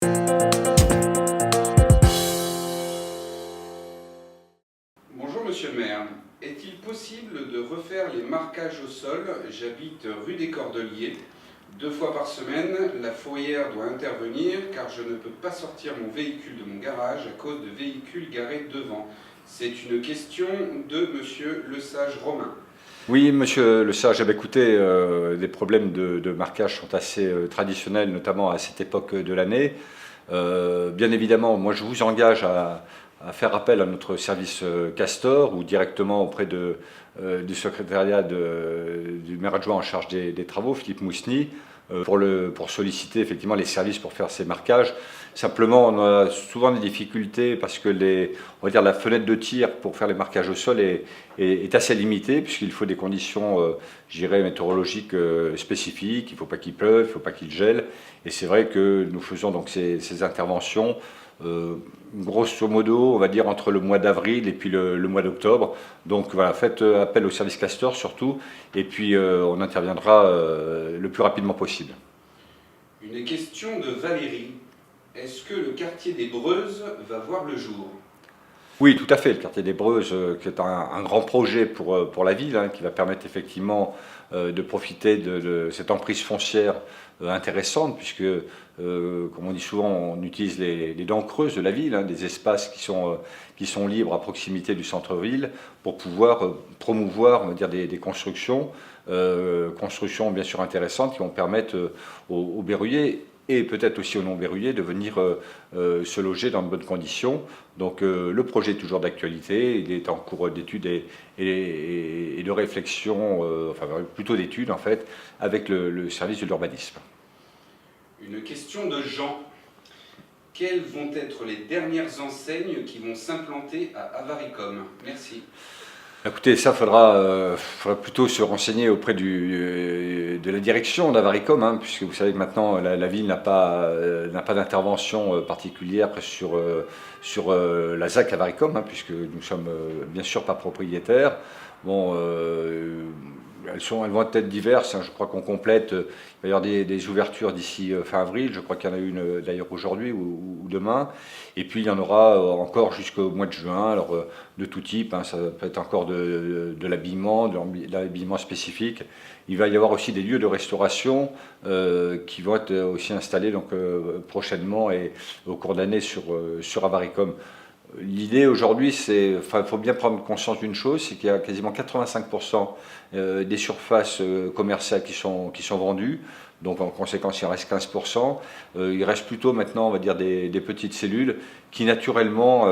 Bonjour Monsieur le maire, est-il possible de refaire les marquages au sol? J'habite rue des Cordeliers. 2 fois par semaine, la fourrière doit intervenir car je ne peux pas sortir mon véhicule de mon garage à cause de véhicules garés devant. C'est une question de Monsieur Lesage Romain. Oui, monsieur Le Sage, écoutez, les problèmes de marquage sont assez traditionnels, notamment à cette époque de l'année. Bien évidemment, moi je vous engage à faire appel à notre service Castor ou directement auprès du secrétariat du maire adjoint en charge des travaux, Philippe Mousny, pour solliciter effectivement les services pour faire ces marquages. Simplement, on a souvent des difficultés parce que on va dire la fenêtre de tir pour faire les marquages au sol est assez limitée puisqu'il faut des conditions, je dirais, météorologiques spécifiques. Il ne faut pas qu'il pleuve, il ne faut pas qu'il gèle. Et c'est vrai que nous faisons donc ces interventions. Grosso modo, on va dire entre le mois d'avril et puis le mois d'octobre. Donc voilà, faites appel au service Castor surtout, et puis on interviendra le plus rapidement possible. Une question de Valérie. Est-ce que le quartier des Breuses va voir le jour? Oui, tout à fait. Le quartier des Breuses, qui est un grand projet pour la ville, hein, qui va permettre effectivement de profiter de cette emprise foncière intéressante, puisque, comme on dit souvent, on utilise les dents creuses de la ville, hein, des espaces qui sont libres à proximité du centre-ville, pour pouvoir promouvoir, on va dire, des constructions, constructions bien sûr intéressantes, qui vont permettre aux Berruyers et peut-être aussi aux non-verrouillés de venir se loger dans de bonnes conditions. Donc le projet est toujours d'actualité, il est en cours d'études et de réflexion, enfin plutôt d'études en fait, avec le service de l'urbanisme. Une question de Jean. Quelles vont être les dernières enseignes qui vont s'implanter à Avaricom? Merci. Écoutez, ça faudra plutôt se renseigner auprès de la direction d'Avaricom, hein, puisque vous savez que maintenant la ville n'a pas d'intervention particulière sur la ZAC Avaricom, hein, puisque nous sommes bien sûr pas propriétaires. Bon, elles vont être diverses, hein, je crois qu'on complète, il va y avoir des ouvertures d'ici fin avril, je crois qu'il y en a une d'ailleurs aujourd'hui ou demain, et puis il y en aura encore jusqu'au mois de juin, alors de tout type, hein, ça peut être encore de l'habillement, de l'habillement spécifique. Il va y avoir aussi des lieux de restauration qui vont être aussi installés donc, prochainement et au cours d'année sur Avaricom. L'idée aujourd'hui, il faut bien prendre conscience d'une chose, c'est qu'il y a quasiment 85% des surfaces commerciales qui sont vendues. Donc en conséquence, il en reste 15%. Il reste plutôt maintenant, on va dire, des petites cellules qui naturellement,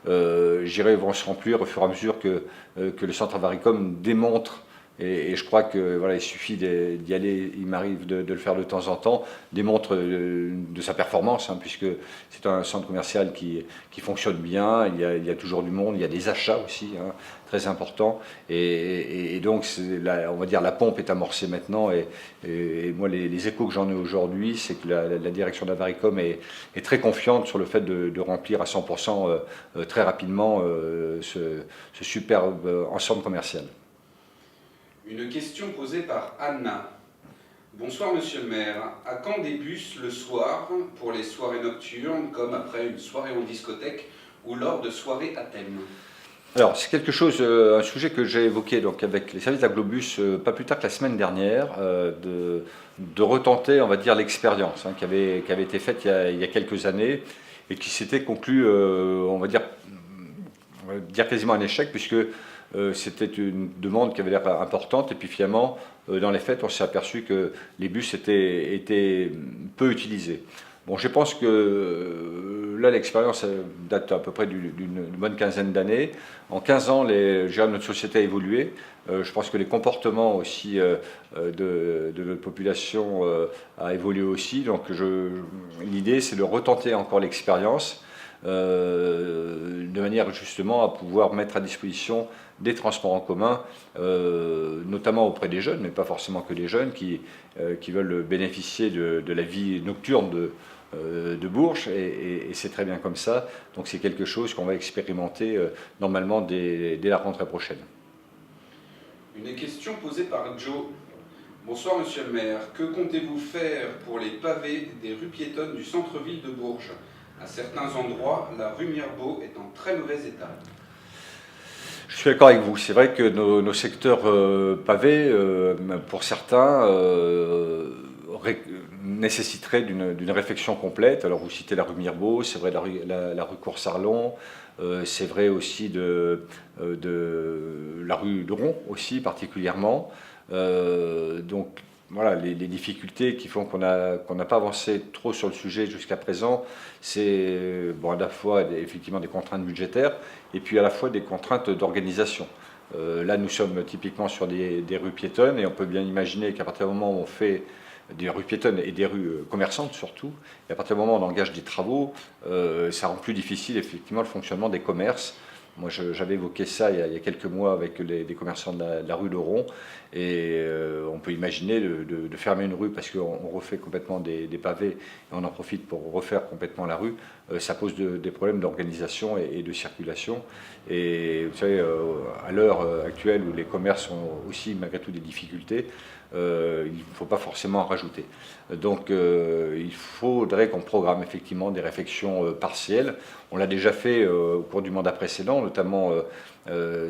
vont se remplir au fur et à mesure que le centre Avaricom démontre. Et je crois que voilà, il suffit d'y aller, il m'arrive de le faire de temps en temps, démontre de sa performance, hein, puisque c'est un centre commercial qui fonctionne bien, il y a toujours du monde, il y a des achats aussi, hein, très importants, et donc on va dire la pompe est amorcée maintenant, et moi les échos que j'en ai aujourd'hui, c'est que la direction d'Avaricom est très confiante sur le fait de remplir à 100% très rapidement ce superbe ensemble commercial. Une question posée par Anna. Bonsoir Monsieur le maire, à quand des bus le soir pour les soirées nocturnes, comme après une soirée en discothèque ou lors de soirées à thème? Alors c'est quelque chose, un sujet que j'ai évoqué donc avec les services d'Aglobus pas plus tard que la semaine dernière, de retenter, on va dire, l'expérience, hein, qui avait été faite il y a quelques années et qui s'était conclue, on va dire quasiment un échec, puisque c'était une demande qui avait l'air importante, et puis finalement, dans les faits, on s'est aperçu que les bus étaient peu utilisés. Bon, je pense que là, l'expérience date à peu près d'une bonne quinzaine d'années. En 15 ans, notre société a évolué. Je pense que les comportements aussi de notre population a évolué aussi. Donc l'idée, c'est de retenter encore l'expérience de manière justement à pouvoir mettre à disposition des transports en commun, notamment auprès des jeunes, mais pas forcément que des jeunes, qui veulent bénéficier de la vie nocturne de Bourges, et c'est très bien comme ça. Donc c'est quelque chose qu'on va expérimenter normalement dès la rentrée prochaine. Une question posée par Joe. Bonsoir Monsieur le maire, que comptez-vous faire pour les pavés des rues piétonnes du centre-ville de Bourges? À certains endroits, la rue Mirbeau est en très mauvais état. Je suis d'accord avec vous. C'est vrai que nos secteurs pavés, pour certains, nécessiteraient d'une réflexion complète. Alors vous citez la rue Mirbeau, c'est vrai la rue Cours-Sarlon, c'est vrai aussi de la rue de Ron aussi particulièrement. Donc voilà, les difficultés qui font qu'on n'a pas avancé trop sur le sujet jusqu'à présent, c'est bon, à la fois effectivement des contraintes budgétaires et puis à la fois des contraintes d'organisation. Là, nous sommes typiquement sur des rues piétonnes et on peut bien imaginer qu'à partir du moment où on fait des rues piétonnes et des rues commerçantes surtout, et à partir du moment où on engage des travaux, ça rend plus difficile effectivement le fonctionnement des commerces. Moi, j'avais évoqué ça il y a quelques mois avec des commerçants de la rue Laurent, et on peut imaginer de fermer une rue parce qu'on refait complètement des pavés et on en profite pour refaire complètement la rue. Ça pose des problèmes d'organisation et de circulation. Et vous savez, à l'heure actuelle où les commerces ont aussi malgré tout des difficultés, il ne faut pas forcément en rajouter. Donc il faudrait qu'on programme effectivement des réflexions partielles. On l'a déjà fait au cours du mandat précédent, notamment,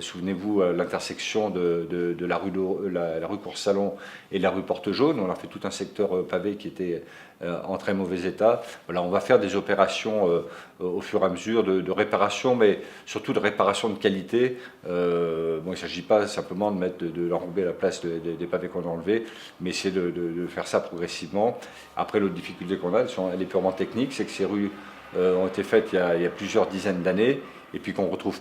souvenez-vous, à l'intersection de la rue Cours-Salon et la rue Porte-Jaune. On a fait tout un secteur pavé qui était en très mauvais état. Voilà, on va faire des opérations au fur et à mesure de réparation, mais surtout de réparation de qualité. Bon, il ne s'agit pas simplement de l'enrober à la place des pavés qu'on a enlevés, mais c'est de faire ça progressivement. Après, l'autre difficulté qu'on a, elle est purement technique, c'est que ces rues ont été faites il y a plusieurs dizaines d'années, et puis qu'on retrouve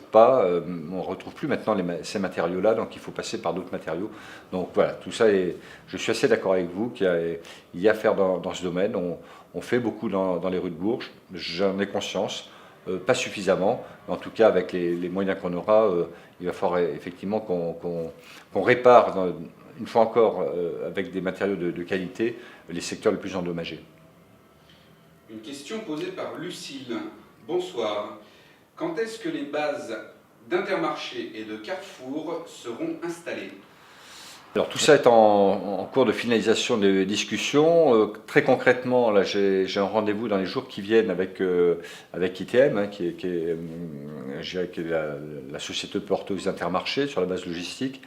plus maintenant ces matériaux-là, donc il faut passer par d'autres matériaux. Donc voilà, tout ça, je suis assez d'accord avec vous qu'il y a à faire dans ce domaine. On fait beaucoup dans les rues de Bourges, j'en ai conscience, pas suffisamment, mais en tout cas avec les moyens qu'on aura, il va falloir effectivement qu'on répare, une fois encore, avec des matériaux de qualité, les secteurs les plus endommagés. Une question posée par Lucille. Bonsoir. Quand est-ce que les bases d'Intermarché et de Carrefour seront installées? Alors tout ça est en cours de finalisation des discussions. Très concrètement, là j'ai un rendez-vous dans les jours qui viennent avec ITM, hein, qui est, je dirais, qui est la société porteuse Intermarché sur la base logistique,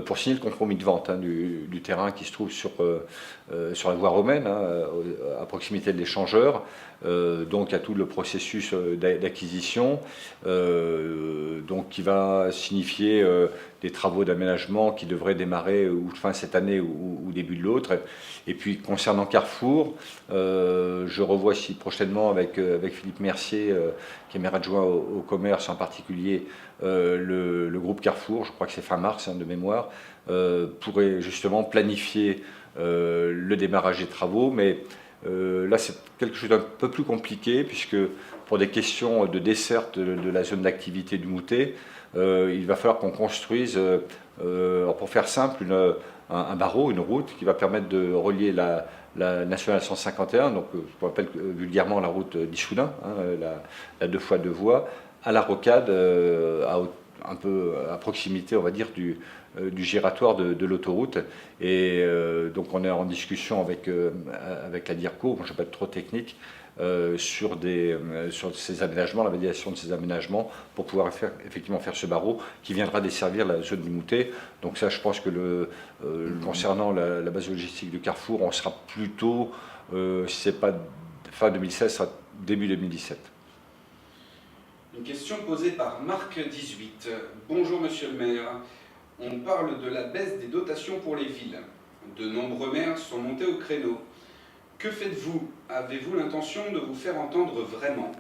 pour signer le compromis de vente, hein, du terrain qui se trouve sur la voie romaine, hein, à proximité de l'échangeur. Donc il y a tout le processus d'acquisition, donc qui va signifier des travaux d'aménagement qui devraient démarrer ou fin cette année ou début de l'autre. Et puis concernant Carrefour, je revois ici prochainement avec Philippe Mercier, qui est maire adjoint au commerce en particulier, le groupe Carrefour, je crois que c'est fin mars, hein, de mémoire, pourrait justement planifier le démarrage des travaux, mais là c'est quelque chose d'un peu plus compliqué, puisque pour des questions de desserte de la zone d'activité du Moutet, il va falloir qu'on construise, pour faire simple, un barreau, une route qui va permettre de relier la nationale 151, donc ce qu'on appelle vulgairement la route d'Issoudun, hein, la 2x2 voies, à la rocade, un peu à proximité, on va dire, du giratoire de l'autoroute. Et donc on est en discussion avec la DIRCO, bon, je ne vais pas être trop technique, sur ces aménagements, la validation de ces aménagements, pour pouvoir effectivement faire ce barreau qui viendra desservir la zone du Moutet. Donc ça, je pense que concernant la base logistique de Carrefour, on sera plutôt, si ce n'est pas fin 2016, ça sera début 2017. Une question posée par Marc18. Bonjour Monsieur le maire. On parle de la baisse des dotations pour les villes. De nombreux maires sont montés au créneau. Que faites-vous? Avez-vous l'intention de vous faire entendre vraiment?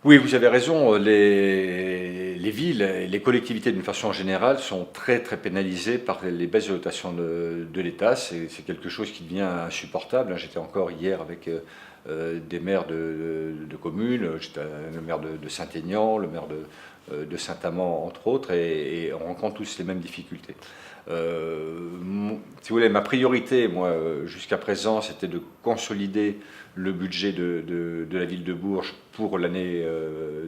Oui, vous avez raison. Les villes et les collectivités d'une façon générale sont très très pénalisées par les baisses de dotation de l'État. C'est quelque chose qui devient insupportable. J'étais encore hier avec des maires de communes, le maire de Saint-Aignan, le maire de Saint-Amand, entre autres, et on rencontre tous les mêmes difficultés. Si vous voulez, ma priorité, moi, jusqu'à présent, c'était de consolider le budget de la ville de Bourges pour l'année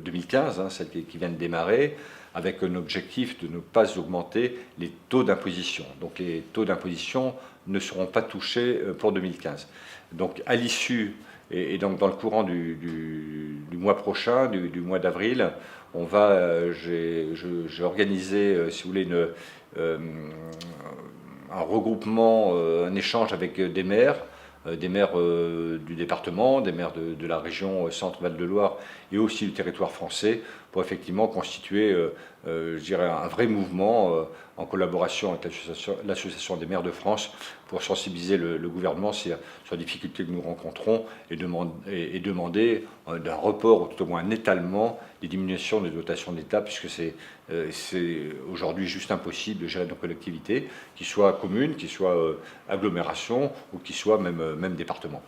2015, celle qui vient de démarrer, avec un objectif de ne pas augmenter les taux d'imposition. Donc les taux d'imposition ne seront pas touchés pour 2015. Donc à l'issue, et donc dans le courant du mois prochain, du mois d'avril, j'ai organisé, si vous voulez, un regroupement, un échange avec des maires du département, des maires de la région Centre-Val de Loire et aussi du territoire français, pour effectivement constituer, je dirais, un vrai mouvement en collaboration avec l'Association des maires de France pour sensibiliser le gouvernement sur les difficultés que nous rencontrons et demander d'un report ou tout au moins un étalement des diminutions des dotations de l'État, puisque c'est aujourd'hui juste impossible de gérer nos collectivités, qu'ils soient communes, qu'ils soient agglomérations ou qu'ils soient même départements.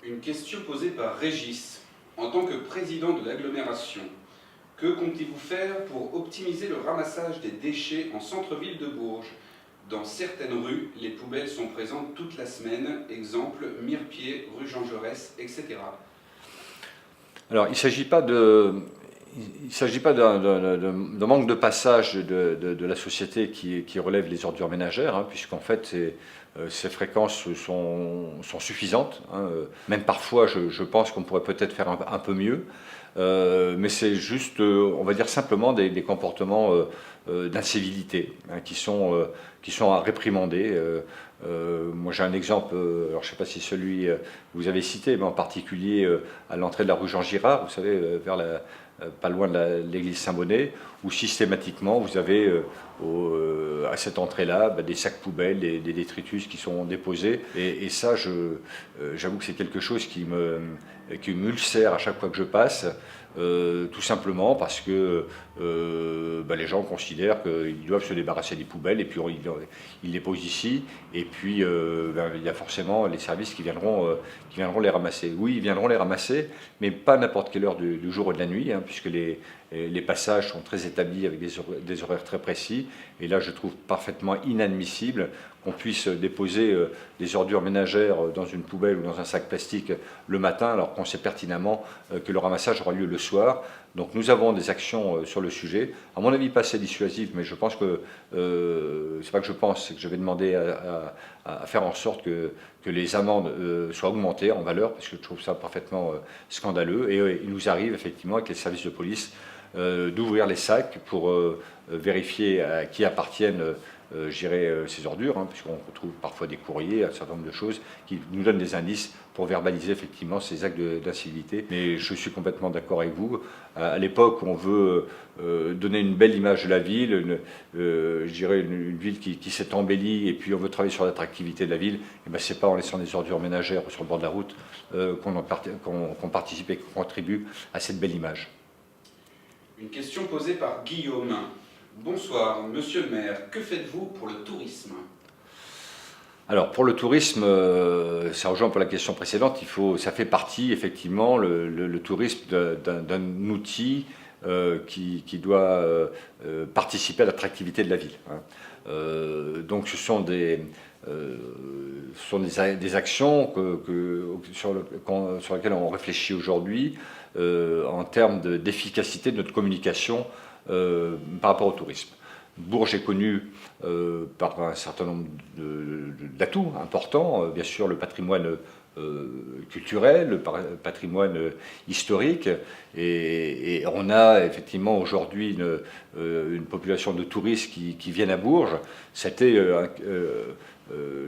Une question posée par Régis. En tant que président de l'agglomération, que comptez-vous faire pour optimiser le ramassage des déchets en centre-ville de Bourges? Dans certaines rues, les poubelles sont présentes toute la semaine, exemple Mirepied, rue Jean Jaurès, etc. Alors, il ne s'agit pas d'un manque de passage de la société qui relève les ordures ménagères, puisqu'en fait, ces fréquences sont suffisantes. Même parfois, je pense qu'on pourrait peut-être faire un peu mieux. Mais c'est juste, on va dire simplement des comportements d'incivilité qui sont à réprimander. Moi j'ai un exemple, alors je ne sais pas si celui que vous avez cité, mais en particulier à l'entrée de la rue Jean Girard, vous savez, pas loin de l'église Saint-Bonnet, où systématiquement vous avez à cette entrée-là des sacs poubelles, des détritus qui sont déposés. Et ça, j'avoue que c'est quelque chose qui m'ulcère à chaque fois que je passe, tout simplement parce que les gens considèrent qu'ils doivent se débarrasser des poubelles et puis ils les posent ici, et puis il y a forcément les services qui viendront les ramasser. Oui, ils viendront les ramasser, mais pas à n'importe quelle heure du jour ou de la nuit, puisque les passages sont très établis avec des horaires très précis, et là je trouve parfaitement inadmissible qu'on puisse déposer des ordures ménagères dans une poubelle ou dans un sac plastique le matin, alors qu'on sait pertinemment que le ramassage aura lieu le soir. Donc nous avons des actions sur le sujet, à mon avis pas assez dissuasives, mais je pense que, c'est pas que je pense, c'est que je vais demander à faire en sorte que les amendes soient augmentées en valeur, parce que je trouve ça parfaitement scandaleux, et il nous arrive effectivement avec les services de police d'ouvrir les sacs pour vérifier à qui appartiennent ces ordures, puisqu'on retrouve parfois des courriers, un certain nombre de choses qui nous donnent des indices pour verbaliser effectivement ces actes d'incivilité. Mais je suis complètement d'accord avec vous. À l'époque, on veut donner une belle image de la ville, une ville qui s'est embellie, et puis on veut travailler sur l'attractivité de la ville. Et ben, c'est pas en laissant des ordures ménagères sur le bord de la route qu'on participe et qu'on contribue à cette belle image. Une question posée par Guillaume. Bonsoir, monsieur le maire, que faites-vous pour le tourisme? Alors pour le tourisme, ça rejoint pour la question précédente, ça fait partie effectivement le tourisme d'un outil qui doit participer à l'attractivité de la ville. Donc ce sont des actions sur lesquelles on réfléchit aujourd'hui en termes d'efficacité de notre communication par rapport au tourisme. Bourges est connue par un certain nombre d'atouts importants, bien sûr le patrimoine culturel, le patrimoine historique, et on a effectivement aujourd'hui une population de touristes qui viennent à Bourges. C'était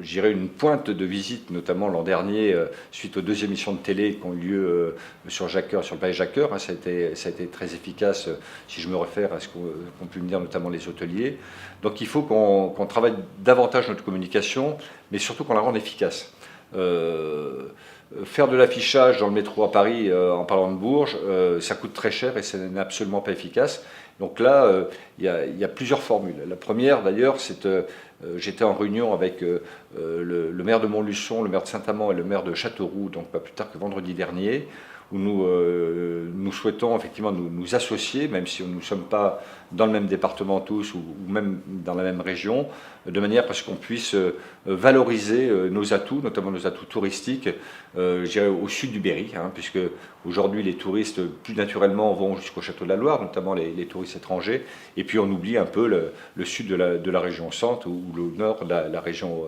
je dirais une pointe de visite, notamment l'an dernier, suite aux 2 émissions de télé qui ont eu lieu sur le palais Jacques-Cœur. Ça a été très efficace, si je me réfère à ce qu'ont pu me dire notamment les hôteliers. Donc il faut qu'on travaille davantage notre communication, mais surtout qu'on la rende efficace. Faire de l'affichage dans le métro à Paris en parlant de Bourges, ça coûte très cher et ce n'est absolument pas efficace. Donc là, il y a plusieurs formules. La première, d'ailleurs, c'est j'étais en réunion avec le maire de Montluçon, le maire de Saint-Amand et le maire de Châteauroux, donc pas plus tard que vendredi dernier, où nous souhaitons effectivement nous associer, même si nous ne sommes pas dans le même département tous ou même dans la même région, de manière à ce qu'on puisse valoriser nos atouts, notamment nos atouts touristiques, au sud du Berry, puisque aujourd'hui les touristes plus naturellement vont jusqu'au Château de la Loire, notamment les touristes étrangers, et puis on oublie un peu le sud de la région centre ou le nord de la région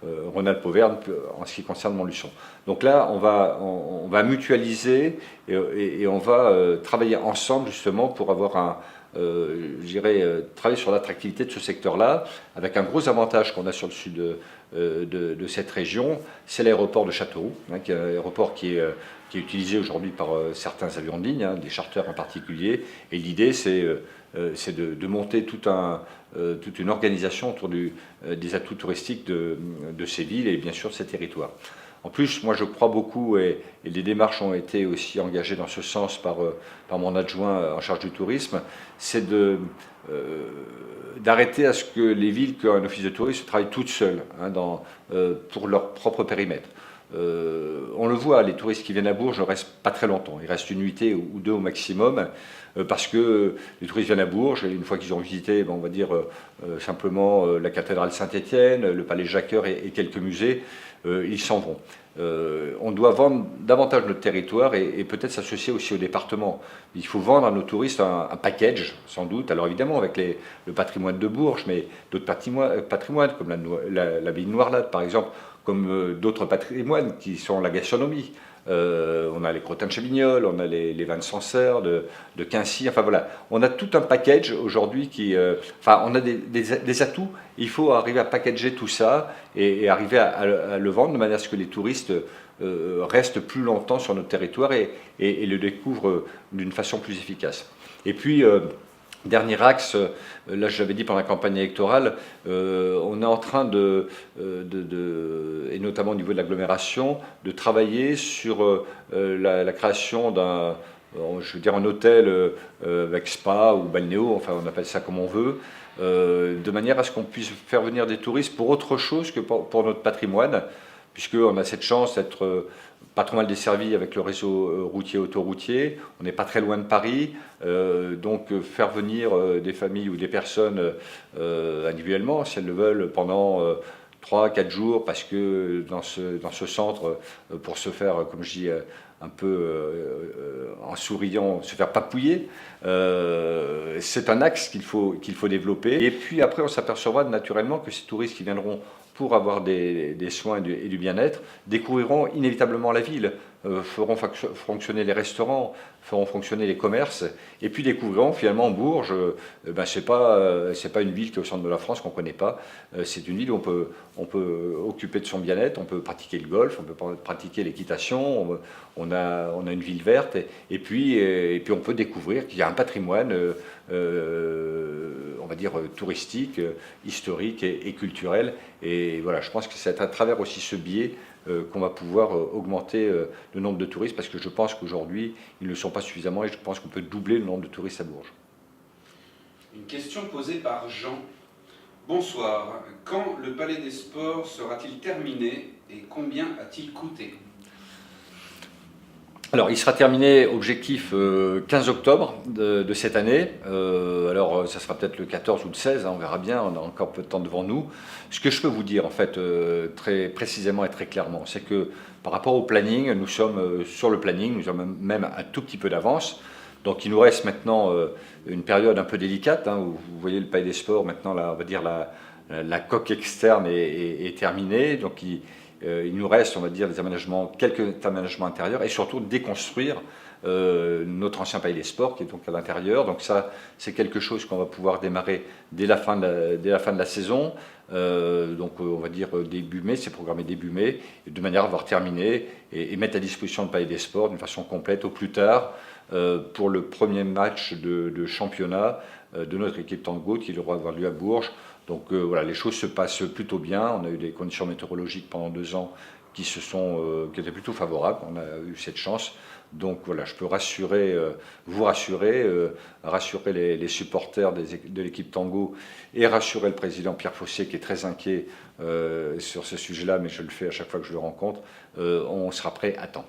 Rhône-Alpes-Auvergne en ce qui concerne Montluçon. Donc là, on va mutualiser et on va travailler ensemble justement pour avoir travailler sur l'attractivité de ce secteur-là, avec un gros avantage qu'on a sur le sud de cette région, c'est l'aéroport de Châteauroux, qui est un aéroport qui est utilisé aujourd'hui par certains avions de ligne, des charters en particulier, et l'idée c'est de monter toute une organisation autour des atouts touristiques de ces villes et bien sûr de ces territoires. En plus, moi je crois beaucoup, et les démarches ont été aussi engagées dans ce sens par mon adjoint en charge du tourisme, c'est d'arrêter à ce que les villes qui ont un office de tourisme travaillent toutes seules pour leur propre périmètre. On le voit, les touristes qui viennent à Bourges ne restent pas très longtemps, ils restent une nuitée ou deux au maximum, parce que les touristes viennent à Bourges et une fois qu'ils ont visité, on va dire simplement la cathédrale Saint-Étienne, le palais Jacques-Cœur et quelques musées, ils s'en vont. On doit vendre davantage notre territoire et peut-être s'associer aussi au département. Il faut vendre à nos touristes un package, sans doute, alors évidemment avec le patrimoine de Bourges, mais d'autres patrimoines comme l'abbaye de Noirlade par exemple, comme d'autres patrimoines qui sont la gastronomie. On a les crottins de Chavignol, on a les vins de Sancerre, de Quincy, enfin voilà. On a tout un package aujourd'hui on a des atouts, il faut arriver à packager tout ça et arriver à le vendre de manière à ce que les touristes restent plus longtemps sur notre territoire et le découvrent d'une façon plus efficace. Et puis, dernier axe, là je l'avais dit pendant la campagne électorale, on est en train et notamment au niveau de l'agglomération, de travailler sur la création d'un un hôtel avec spa ou balnéo, enfin on appelle ça comme on veut, de manière à ce qu'on puisse faire venir des touristes pour autre chose que pour notre patrimoine, puisqu'on a cette chance d'être pas trop mal desservi avec le réseau routier autoroutier, on n'est pas très loin de Paris, donc faire venir des familles ou des personnes individuellement, si elles le veulent, pendant 3-4 jours, parce que dans ce centre, pour se faire, comme je dis, un peu en souriant, se faire papouiller, c'est un axe qu'il faut développer. Et puis après, on s'apercevra naturellement que ces touristes qui viendront pour avoir des soins et du bien-être, découvriront inévitablement la ville, feront fonctionner les restaurants, feront fonctionner les commerces, et puis découvriront finalement Bourges, c'est pas une ville qui est au centre de la France qu'on ne connaît pas, c'est une ville où on peut occuper de son bien-être, on peut pratiquer le golf, on peut pratiquer l'équitation, on a une ville verte, et puis on peut découvrir qu'il y a un patrimoine on va dire touristique, historique et culturel. Et voilà, je pense que c'est à travers aussi ce biais qu'on va pouvoir augmenter le nombre de touristes, parce que je pense qu'aujourd'hui, ils ne sont pas suffisamment, et je pense qu'on peut doubler le nombre de touristes à Bourges. Une question posée par Jean. Bonsoir. Quand le Palais des Sports sera-t-il terminé et combien a-t-il coûté ? Alors, il sera terminé, objectif 15 octobre de cette année. Alors, ça sera peut-être le 14 ou le 16, on verra bien, on a encore peu de temps devant nous. Ce que je peux vous dire, en fait, très précisément et très clairement, c'est que par rapport au planning, nous sommes sur le planning, nous sommes même un tout petit peu d'avance. Donc, il nous reste maintenant une période un peu délicate, où vous voyez le Palais des Sports, maintenant, on va dire la coque externe est terminée. Donc, il nous reste, on va dire, quelques aménagements intérieurs et surtout déconstruire notre ancien Palais des Sports qui est donc à l'intérieur. Donc ça, c'est quelque chose qu'on va pouvoir démarrer dès la fin de la saison. Donc on va dire début mai, c'est programmé début mai, de manière à avoir terminé et mettre à disposition le Palais des Sports d'une façon complète au plus tard pour le premier match de championnat de notre équipe Tango qui devra avoir lieu à Bourges. Donc voilà, les choses se passent plutôt bien. On a eu des conditions météorologiques pendant 2 ans qui étaient plutôt favorables. On a eu cette chance. Donc voilà, je peux vous rassurer, rassurer les supporters de l'équipe Tango et rassurer le président Pierre Fossé qui est très inquiet sur ce sujet-là, mais je le fais à chaque fois que je le rencontre. On sera prêt à temps.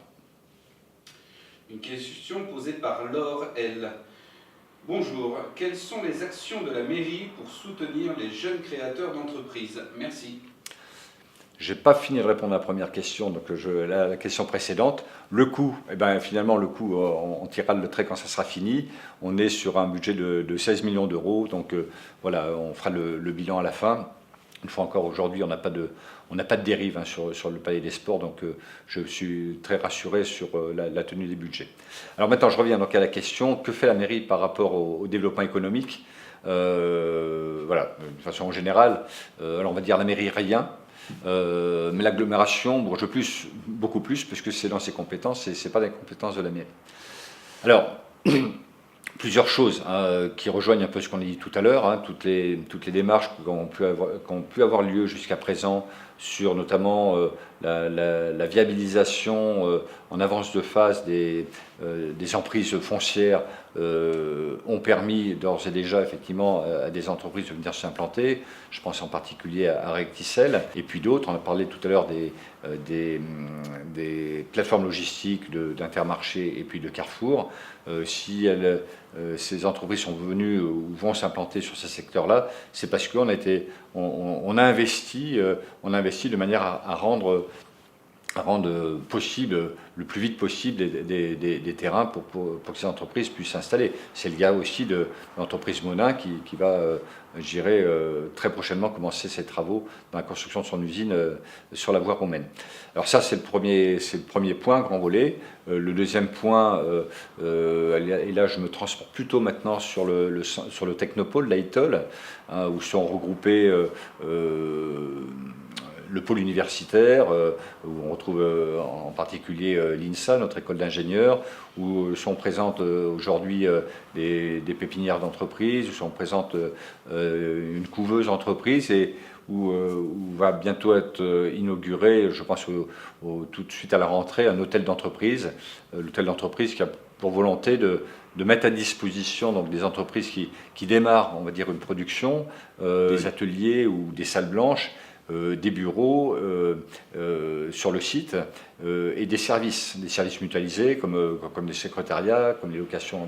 Une question posée par Laure L. Bonjour, quelles sont les actions de la mairie pour soutenir les jeunes créateurs d'entreprises? Merci. Je n'ai pas fini de répondre à la première question, donc la question précédente. Le coût, finalement, on tirera le trait quand ça sera fini. On est sur un budget de 16 millions d'euros, donc voilà, on fera le bilan à la fin. Une fois encore, aujourd'hui, on n'a pas de dérive sur le Palais des Sports, donc je suis très rassuré sur la tenue des budgets. Alors maintenant, je reviens donc à la question, que fait la mairie par rapport au développement économique? Voilà, de façon générale, alors on va dire la mairie, rien. Mais l'agglomération bouge beaucoup plus, puisque c'est dans ses compétences et ce n'est pas des compétences de la mairie. Alors, plusieurs choses qui rejoignent un peu ce qu'on a dit tout à l'heure, toutes les démarches qui ont pu avoir lieu jusqu'à présent sur notamment la viabilisation en avance de phase des emprises foncières ont permis d'ores et déjà effectivement à des entreprises de venir s'implanter. Je pense en particulier à Recticel et puis d'autres. On a parlé tout à l'heure des plateformes logistiques d'Intermarché et puis de Carrefour. Si ces entreprises sont venues ou vont s'implanter sur ces secteurs-là, c'est parce qu'on a investi de manière à rendre possible, le plus vite possible des terrains pour que ces entreprises puissent s'installer. C'est le cas aussi de l'entreprise Monin qui va, je dirais, très prochainement commencer ses travaux dans la construction de son usine sur la voie romaine. Alors ça, c'est le premier point, grand volet. Le deuxième point, et là je me transporte plutôt maintenant sur le technopôle, l'AITOL, où sont regroupés le pôle universitaire, où on retrouve en particulier l'INSA, notre école d'ingénieurs, où sont présentes aujourd'hui des pépinières d'entreprise, où sont présentes une couveuse entreprise et où va bientôt être inauguré, je pense tout de suite à la rentrée, un hôtel d'entreprise. L'hôtel d'entreprise qui a pour volonté de mettre à disposition donc, des entreprises qui démarrent, on va dire, une production, des ateliers ou des salles blanches, des bureaux sur le site et des services mutualisés comme des secrétariats, comme les locations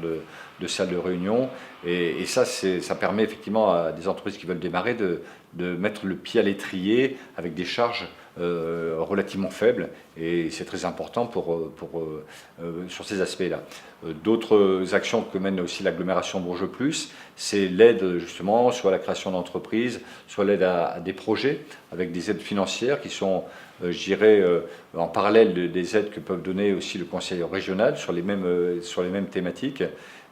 de salles de réunion. Et ça permet effectivement à des entreprises qui veulent démarrer de mettre le pied à l'étrier avec des charges relativement faibles. Et c'est très important sur ces aspects-là. D'autres actions que mène aussi l'agglomération Bourges Plus, c'est l'aide justement soit à la création d'entreprises, soit l'aide à des projets avec des aides financières qui sont, je dirais, en parallèle des aides que peuvent donner aussi le conseil régional sur les mêmes thématiques.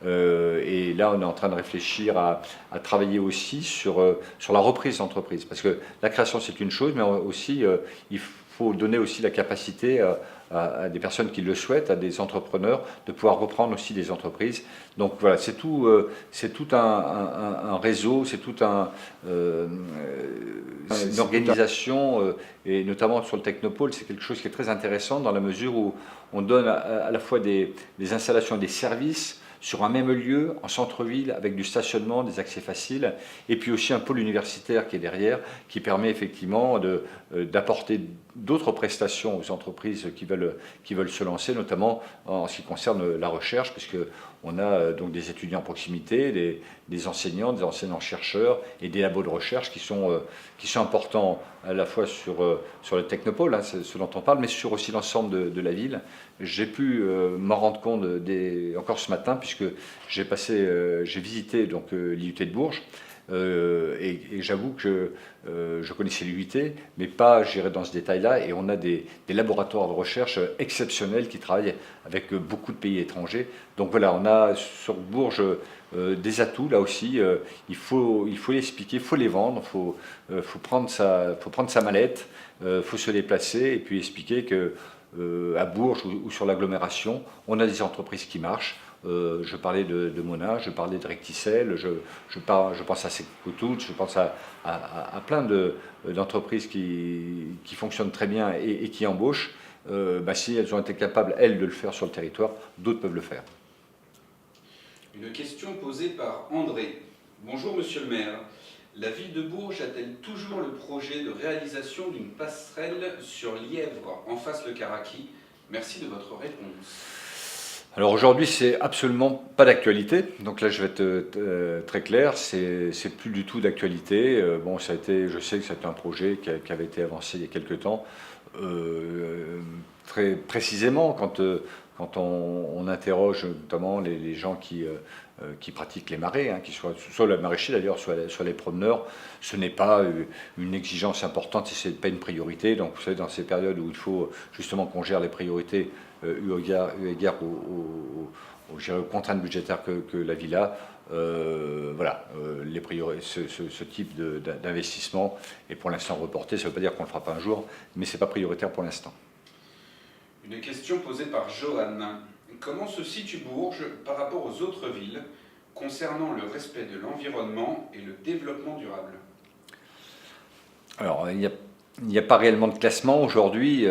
Et là, on est en train de réfléchir à travailler aussi sur la reprise d'entreprise. Parce que la création, c'est une chose, mais aussi, il faut donner aussi la capacité à des personnes qui le souhaitent, à des entrepreneurs, de pouvoir reprendre aussi des entreprises. Donc voilà, c'est tout un réseau, c'est toute une organisation, et notamment sur le Technopôle, c'est quelque chose qui est très intéressant dans la mesure où on donne à la fois des installations et des services sur un même lieu, en centre-ville, avec du stationnement, des accès faciles, et puis aussi un pôle universitaire qui est derrière, qui permet effectivement d'apporter d'autres prestations aux entreprises qui veulent se lancer, notamment en ce qui concerne la recherche, puisqu'on a donc des étudiants à proximité, des enseignants-chercheurs et des labos de recherche qui sont importants à la fois sur le Technopôle, c'est ce dont on parle, mais sur aussi l'ensemble de la ville. J'ai pu m'en rendre compte encore ce matin, puisque j'ai visité donc l'IUT de Bourges, et j'avoue que je connaissais l'IUT, mais pas j'irai dans ce détail-là, et on a des laboratoires de recherche exceptionnels qui travaillent avec beaucoup de pays étrangers. Donc voilà, on a sur Bourges des atouts, là aussi, il faut les expliquer, il faut les vendre, il faut prendre sa mallette, il faut se déplacer et puis expliquer que à Bourges ou sur l'agglomération, on a des entreprises qui marchent, Je parlais de Mona, je parlais de Recticel, je pense à Secotout, je pense à plein d'entreprises qui fonctionnent très bien et qui embauchent. Si elles ont été capables, elles, de le faire sur le territoire, d'autres peuvent le faire. Une question posée par André. Bonjour Monsieur le maire. La ville de Bourges a-t-elle toujours le projet de réalisation d'une passerelle sur Lièvre en face le Caraqui? Merci de votre réponse. Alors aujourd'hui, c'est absolument pas d'actualité. Donc là, je vais être très clair, c'est plus du tout d'actualité. Bon, je sais que c'était un projet qui avait été avancé il y a quelques temps. Très précisément, quand on interroge notamment les gens qui pratiquent les marées, hein, qui soit les maraîchers d'ailleurs, soit les promeneurs, ce n'est pas une exigence importante et ce n'est pas une priorité. Donc vous savez, dans ces périodes où il faut justement qu'on gère les priorités eu égard aux contraintes budgétaires que la ville a, voilà, ce type d'investissement est pour l'instant reporté. Ça ne veut pas dire qu'on ne le fera pas un jour, mais ce n'est pas prioritaire pour l'instant. Une question posée par Johan. Comment se situe Bourges par rapport aux autres villes concernant le respect de l'environnement et le développement durable? Alors, il n'y a pas réellement de classement aujourd'hui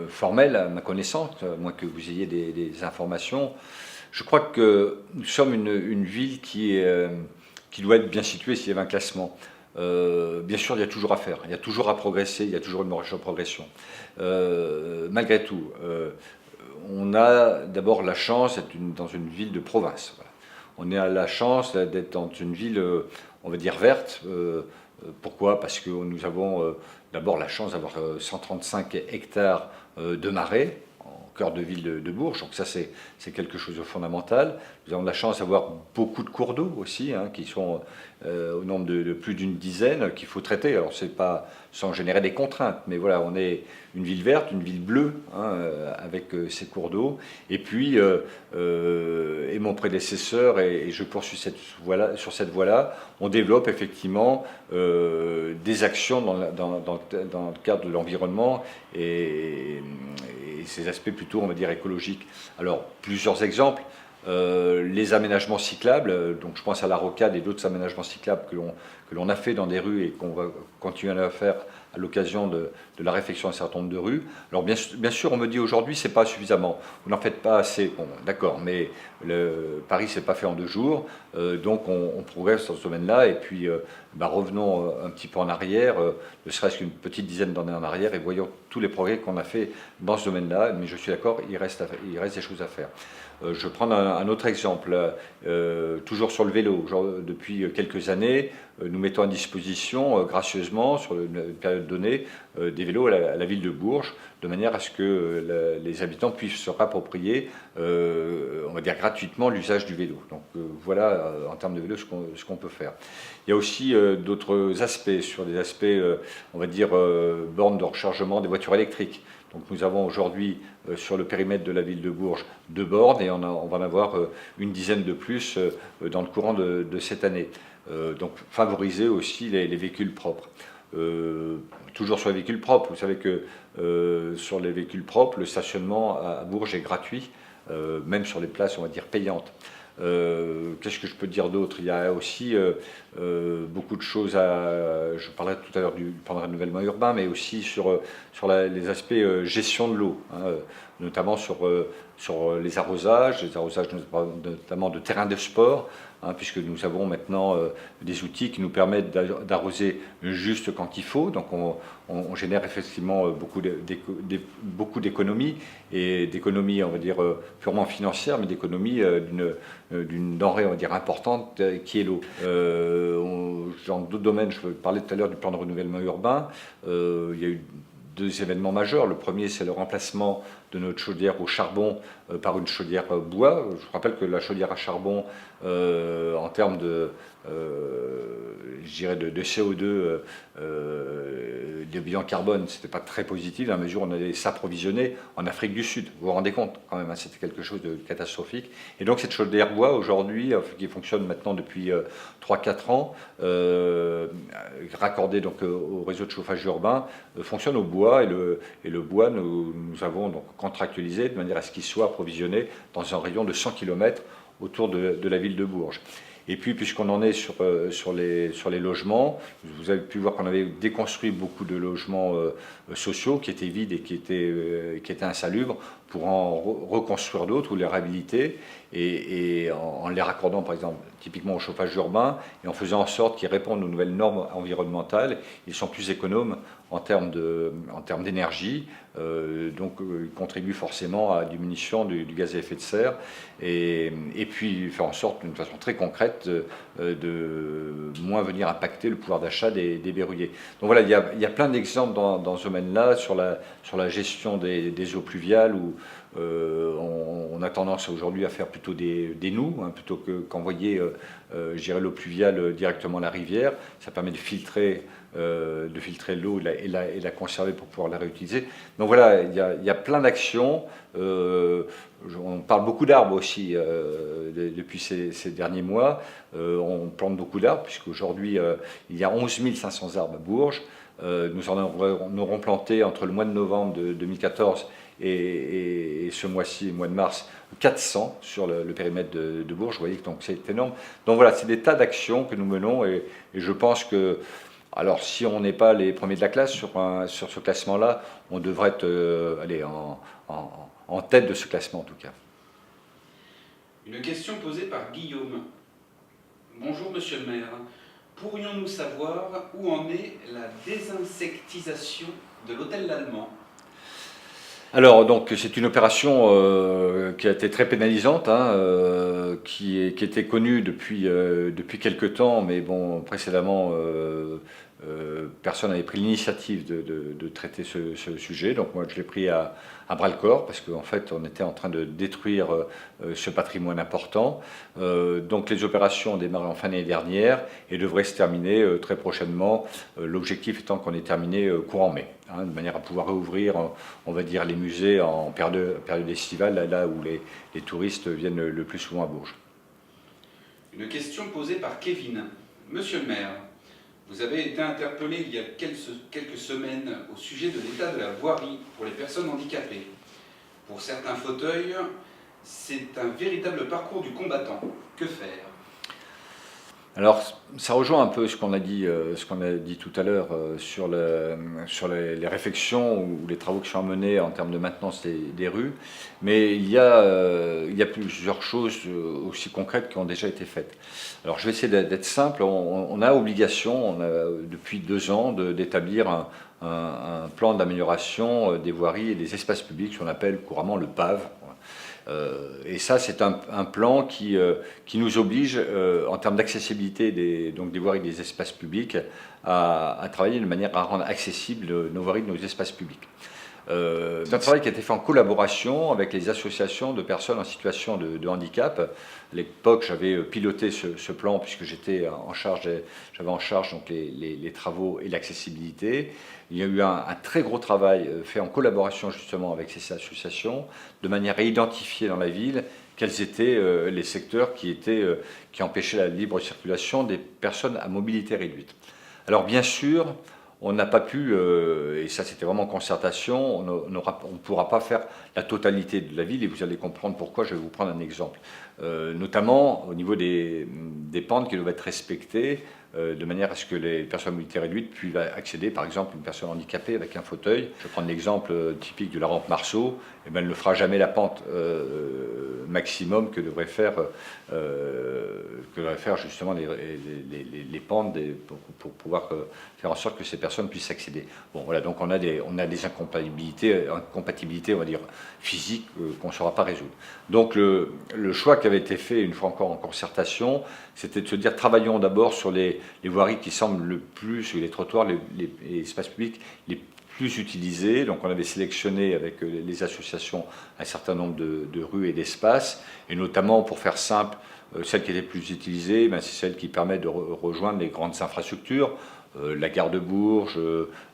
formel à ma connaissance, à moins que vous ayez des informations. Je crois que nous sommes une ville qui doit être bien située s'il y avait un classement. Bien sûr, il y a toujours à faire, il y a toujours à progresser, il y a toujours une marge de progression. Malgré tout, on a d'abord la chance d'être dans une ville de province. Voilà. On a la chance d'être dans une ville, on va dire, verte. Pourquoi? Parce que nous avons d'abord la chance d'avoir 135 hectares de marais en cœur de ville de Bourges, donc ça c'est quelque chose de fondamental. Nous avons la chance d'avoir beaucoup de cours d'eau aussi, hein, qui sont au nombre de plus d'une dizaine qu'il faut traiter. Alors c'est pas sans générer des contraintes, mais voilà, on est une ville verte, une ville bleue, hein, avec ces cours d'eau. Et puis, et mon prédécesseur, et je poursuis sur cette voie-là, on développe effectivement des actions dans le cadre de l'environnement et ces aspects plutôt, on va dire, écologiques. Alors, plusieurs exemples. Les aménagements cyclables, donc je pense à la rocade et d'autres aménagements cyclables que l'on a fait dans des rues et qu'on va continuer à faire à l'occasion de la réfection d'un certain nombre de rues. Alors bien sûr, on me dit aujourd'hui c'est pas suffisamment, vous n'en faites pas assez. Bon, d'accord, mais Paris c'est pas fait en 2 jours, donc on progresse dans ce domaine-là. Et puis revenons un petit peu en arrière, ne serait-ce qu'une petite dizaine d'années en arrière, et voyons tous les progrès qu'on a fait dans ce domaine-là. Mais je suis d'accord, il reste des choses à faire. Je vais prendre un autre exemple, toujours sur le vélo. Depuis quelques années, nous mettons à disposition gracieusement, sur une période donnée, des vélos à la ville de Bourges, de manière à ce que les habitants puissent se rapproprier, on va dire gratuitement, l'usage du vélo. Donc voilà, en termes de vélo, ce qu'on peut faire. Il y a aussi d'autres aspects, sur des aspects, on va dire, bornes de rechargement des voitures électriques. Donc nous avons aujourd'hui sur le périmètre de la ville de Bourges 2 bornes et on va en avoir une dizaine de plus dans le courant de cette année. Donc favoriser aussi les véhicules propres. Toujours sur les véhicules propres, vous savez que sur les véhicules propres, le stationnement à Bourges est gratuit, même sur les places, on va dire, payantes. Qu'est-ce que je peux dire d'autre? Il y a aussi beaucoup de choses je parlais tout à l'heure du plan de renouvellement urbain, mais aussi sur les aspects gestion de l'eau, hein, notamment sur les arrosages notamment de terrains de sport, hein, puisque nous avons maintenant des outils qui nous permettent d'arroser juste quand il faut. Donc on génère effectivement beaucoup d'économies, et d'économies, on va dire, purement financières, mais d'économies d'une denrée, on va dire, importante, qui est l'eau. Dans d'autres domaines, je parlais tout à l'heure du plan de renouvellement urbain, il y a eu 2 événements majeurs. Le premier, c'est le remplacement de notre chaudière au charbon par une chaudière bois. Je rappelle que la chaudière à charbon, en termes de CO2, de bilan carbone, c'était pas très positif, dans la mesure où on allait s'approvisionner en Afrique du Sud. Vous vous rendez compte quand même, hein, c'était quelque chose de catastrophique. Et donc cette chaudière bois aujourd'hui, qui fonctionne maintenant depuis 3-4 ans, raccordée donc au réseau de chauffage urbain, fonctionne au bois, et le bois, nous avons donc contractualisé de manière à ce qu'il soit approvisionné dans un rayon de 100 km autour de la ville de Bourges. Et puis, puisqu'on en est sur les logements, vous avez pu voir qu'on avait déconstruit beaucoup de logements sociaux qui étaient vides et qui étaient insalubres pour en reconstruire d'autres ou les réhabiliter et en les raccordant, par exemple, typiquement au chauffage urbain et en faisant en sorte qu'ils répondent aux nouvelles normes environnementales. Ils sont plus économes en termes d'énergie, donc ils contribuent forcément à la diminution du gaz à effet de serre et puis faire en sorte d'une façon très concrète de moins venir impacter le pouvoir d'achat des verrouillés. Donc voilà, il y a plein d'exemples dans ce domaine-là sur la gestion des eaux pluviales où on a tendance aujourd'hui à faire plutôt des noues, plutôt qu'envoyer l'eau pluviale directement à la rivière. Ça permet de filtrer l'eau et la conserver pour pouvoir la réutiliser. Donc voilà, il y a plein d'actions. On parle beaucoup d'arbres aussi depuis ces derniers mois. On plante beaucoup d'arbres puisqu'aujourd'hui il y a 11 500 arbres à Bourges. Nous en aurons planté entre le mois de novembre de 2014 et ce mois-ci, le mois de mars, 400 sur le périmètre de Bourges. Vous voyez que c'est énorme. Donc voilà, c'est des tas d'actions que nous menons et je pense que, alors si on n'est pas les premiers de la classe sur ce classement-là, on devrait être en tête de ce classement en tout cas. Une question posée par Guillaume. Bonjour Monsieur le maire. Pourrions-nous savoir où en est la désinsectisation de l'hôtel L'Allemand ? Alors, donc, c'est une opération qui a été très pénalisante, qui était connue depuis quelque temps, mais bon, précédemment, personne n'avait pris l'initiative de traiter ce sujet. Donc, moi, je l'ai pris à bras-le-corps, parce qu'en fait, on était en train de détruire ce patrimoine important. Donc, les opérations ont démarré en fin d'année dernière et devraient se terminer très prochainement, l'objectif étant qu'on ait terminé courant mai. De manière à pouvoir réouvrir, on va dire, les musées en période estivale, là où les touristes viennent le plus souvent à Bourges. Une question posée par Kevin. Monsieur le maire, vous avez été interpellé il y a quelques semaines au sujet de l'état de la voirie pour les personnes handicapées. Pour certains fauteuils, c'est un véritable parcours du combattant. Que faire ? Alors, ça rejoint un peu ce qu'on a dit tout à l'heure sur les réflexions ou les travaux qui sont menés en termes de maintenance des rues, mais il y a plusieurs choses aussi concrètes qui ont déjà été faites. Alors, je vais essayer d'être simple. On a obligation, depuis 2 ans, d'établir un plan d'amélioration des voiries et des espaces publics, ce qu'on appelle couramment le PAV. Et ça, c'est un plan qui nous oblige, en termes d'accessibilité des voiries des espaces publics, à travailler de manière à rendre accessibles nos voiries de nos espaces publics. C'est un travail qui a été fait en collaboration avec les associations de personnes en situation de handicap. À l'époque, j'avais piloté ce plan puisque j'avais en charge donc les travaux et l'accessibilité. Il y a eu un très gros travail fait en collaboration justement avec ces associations, de manière à identifier dans la ville quels étaient les secteurs qui empêchaient la libre circulation des personnes à mobilité réduite. Alors bien sûr, on n'a pas pu, et ça c'était vraiment en concertation, on ne pourra pas faire la totalité de la ville, et vous allez comprendre pourquoi. Je vais vous prendre un exemple. Notamment au niveau des pentes qui doivent être respectées, de manière à ce que les personnes à mobilité réduite puissent accéder, par exemple, une personne handicapée avec un fauteuil. Je vais prendre l'exemple typique de la rampe Marceau. Eh bien, elle ne fera jamais la pente maximum que devraient faire justement les pentes pour pouvoir faire en sorte que ces personnes puissent accéder. Bon, voilà, donc on a des incompatibilités, on va dire, physiques qu'on ne saura pas résoudre. Donc le choix qui avait été fait, une fois encore en concertation, c'était de se dire, travaillons d'abord sur les voiries qui semblent le plus, les trottoirs, les espaces publics les plus utilisés. Donc on avait sélectionné avec les associations un certain nombre de rues et d'espaces, et notamment, pour faire simple, celles qui étaient plus utilisées, c'est celles qui permettent de rejoindre les grandes infrastructures, la gare de Bourges,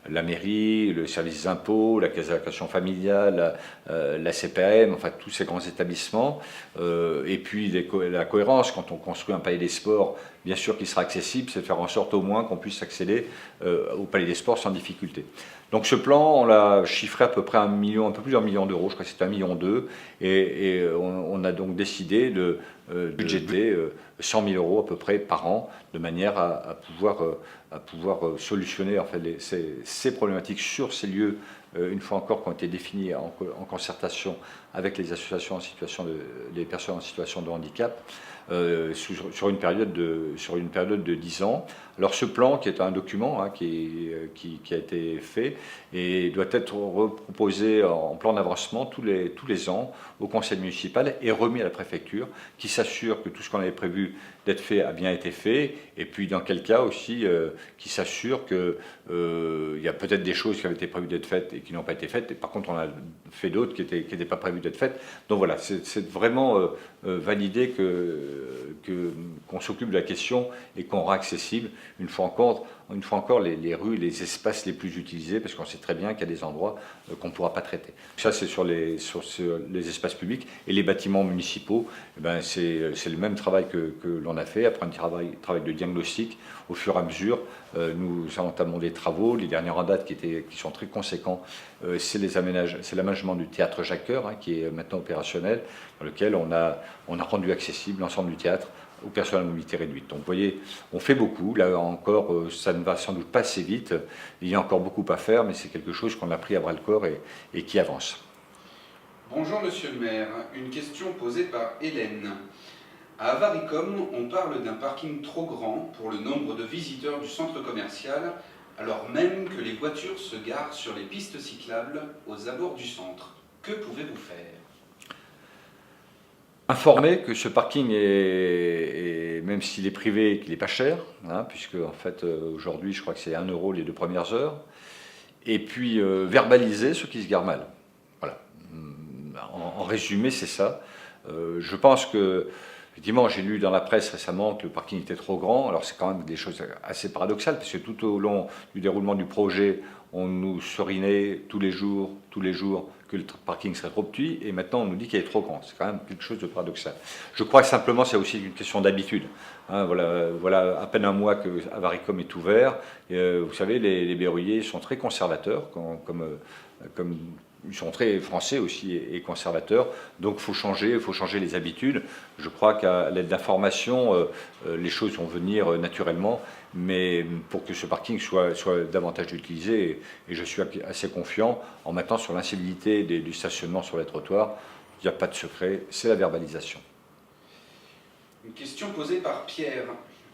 la mairie, le service des impôts, la caisse d'allocation familiale, la CPAM, enfin tous ces grands établissements. Et puis la cohérence, quand on construit un palais des sports, bien sûr qu'il sera accessible, c'est de faire en sorte au moins qu'on puisse accéder au palais des sports sans difficulté. Donc ce plan, on l'a chiffré à peu près un peu plus d'un million d'euros, je crois que c'était 1,2 million, et on a donc décidé de budgéter 100 000 euros à peu près par an, de manière à pouvoir solutionner en fait, ces problématiques sur ces lieux, une fois encore, qui ont été définis en concertation avec les associations les personnes en situation de handicap, sur une période de 10 ans. Alors ce plan, qui est un document hein, qui a été fait, et doit être reproposé en plan d'avancement tous les ans au conseil municipal et remis à la préfecture, qui s'assure que tout ce qu'on avait prévu d'être fait a bien été fait, et puis dans quel cas aussi qui s'assure qu'il y a peut-être des choses qui avaient été prévues d'être faites et qui n'ont pas été faites, et par contre on a fait d'autres qui n'étaient pas prévues d'être faites. Donc voilà, c'est vraiment valider qu'on s'occupe de la question et qu'on rend accessible une fois encore les rues, les espaces les plus utilisés, parce qu'on sait très bien qu'il y a des endroits qu'on ne pourra pas traiter. Ça, c'est sur les espaces publics. Et les bâtiments municipaux, eh ben, c'est le même travail que l'on a fait, après un travail de diagnostic. Au fur et à mesure, nous entamons des travaux. Les derniers en date qui sont très conséquents, c'est l'aménagement du théâtre Jacques Coeur, hein, qui est maintenant opérationnel, dans lequel on a rendu accessible l'ensemble du théâtre aux personnes à mobilité réduite. Donc vous voyez, on fait beaucoup. Là encore, ça ne va sans doute pas assez vite. Il y a encore beaucoup à faire, mais c'est quelque chose qu'on a pris à bras-le-corps et qui avance. Bonjour Monsieur le maire, une question posée par Hélène. À Avaricom, on parle d'un parking trop grand pour le nombre de visiteurs du centre commercial, alors même que les voitures se garent sur les pistes cyclables aux abords du centre. Que pouvez-vous faire ? Informer que ce parking même s'il est privé, qu'il n'est pas cher, hein, puisque en fait aujourd'hui je crois que c'est 1 euro les 2 premières heures, et puis verbaliser ceux qui se garent mal. Voilà. En résumé, c'est ça. Je pense que, effectivement, j'ai lu dans la presse récemment que le parking était trop grand. Alors c'est quand même des choses assez paradoxales, parce que tout au long du déroulement du projet, on nous serinait tous les jours, que le parking serait trop petit, et maintenant on nous dit qu'il est trop grand. C'est quand même quelque chose de paradoxal. Je crois que simplement c'est aussi une question d'habitude. Hein, voilà à peine un mois que Avaricom est ouvert. Vous savez, les berruyers sont très conservateurs, comme ils sont très français aussi et conservateurs, donc il faut changer les habitudes. Je crois qu'à l'aide d'informations, les choses vont venir naturellement, mais pour que ce parking soit davantage utilisé, et je suis assez confiant en maintenant sur l'incivilité du stationnement sur les trottoirs, il n'y a pas de secret, c'est la verbalisation. Une question posée par Pierre.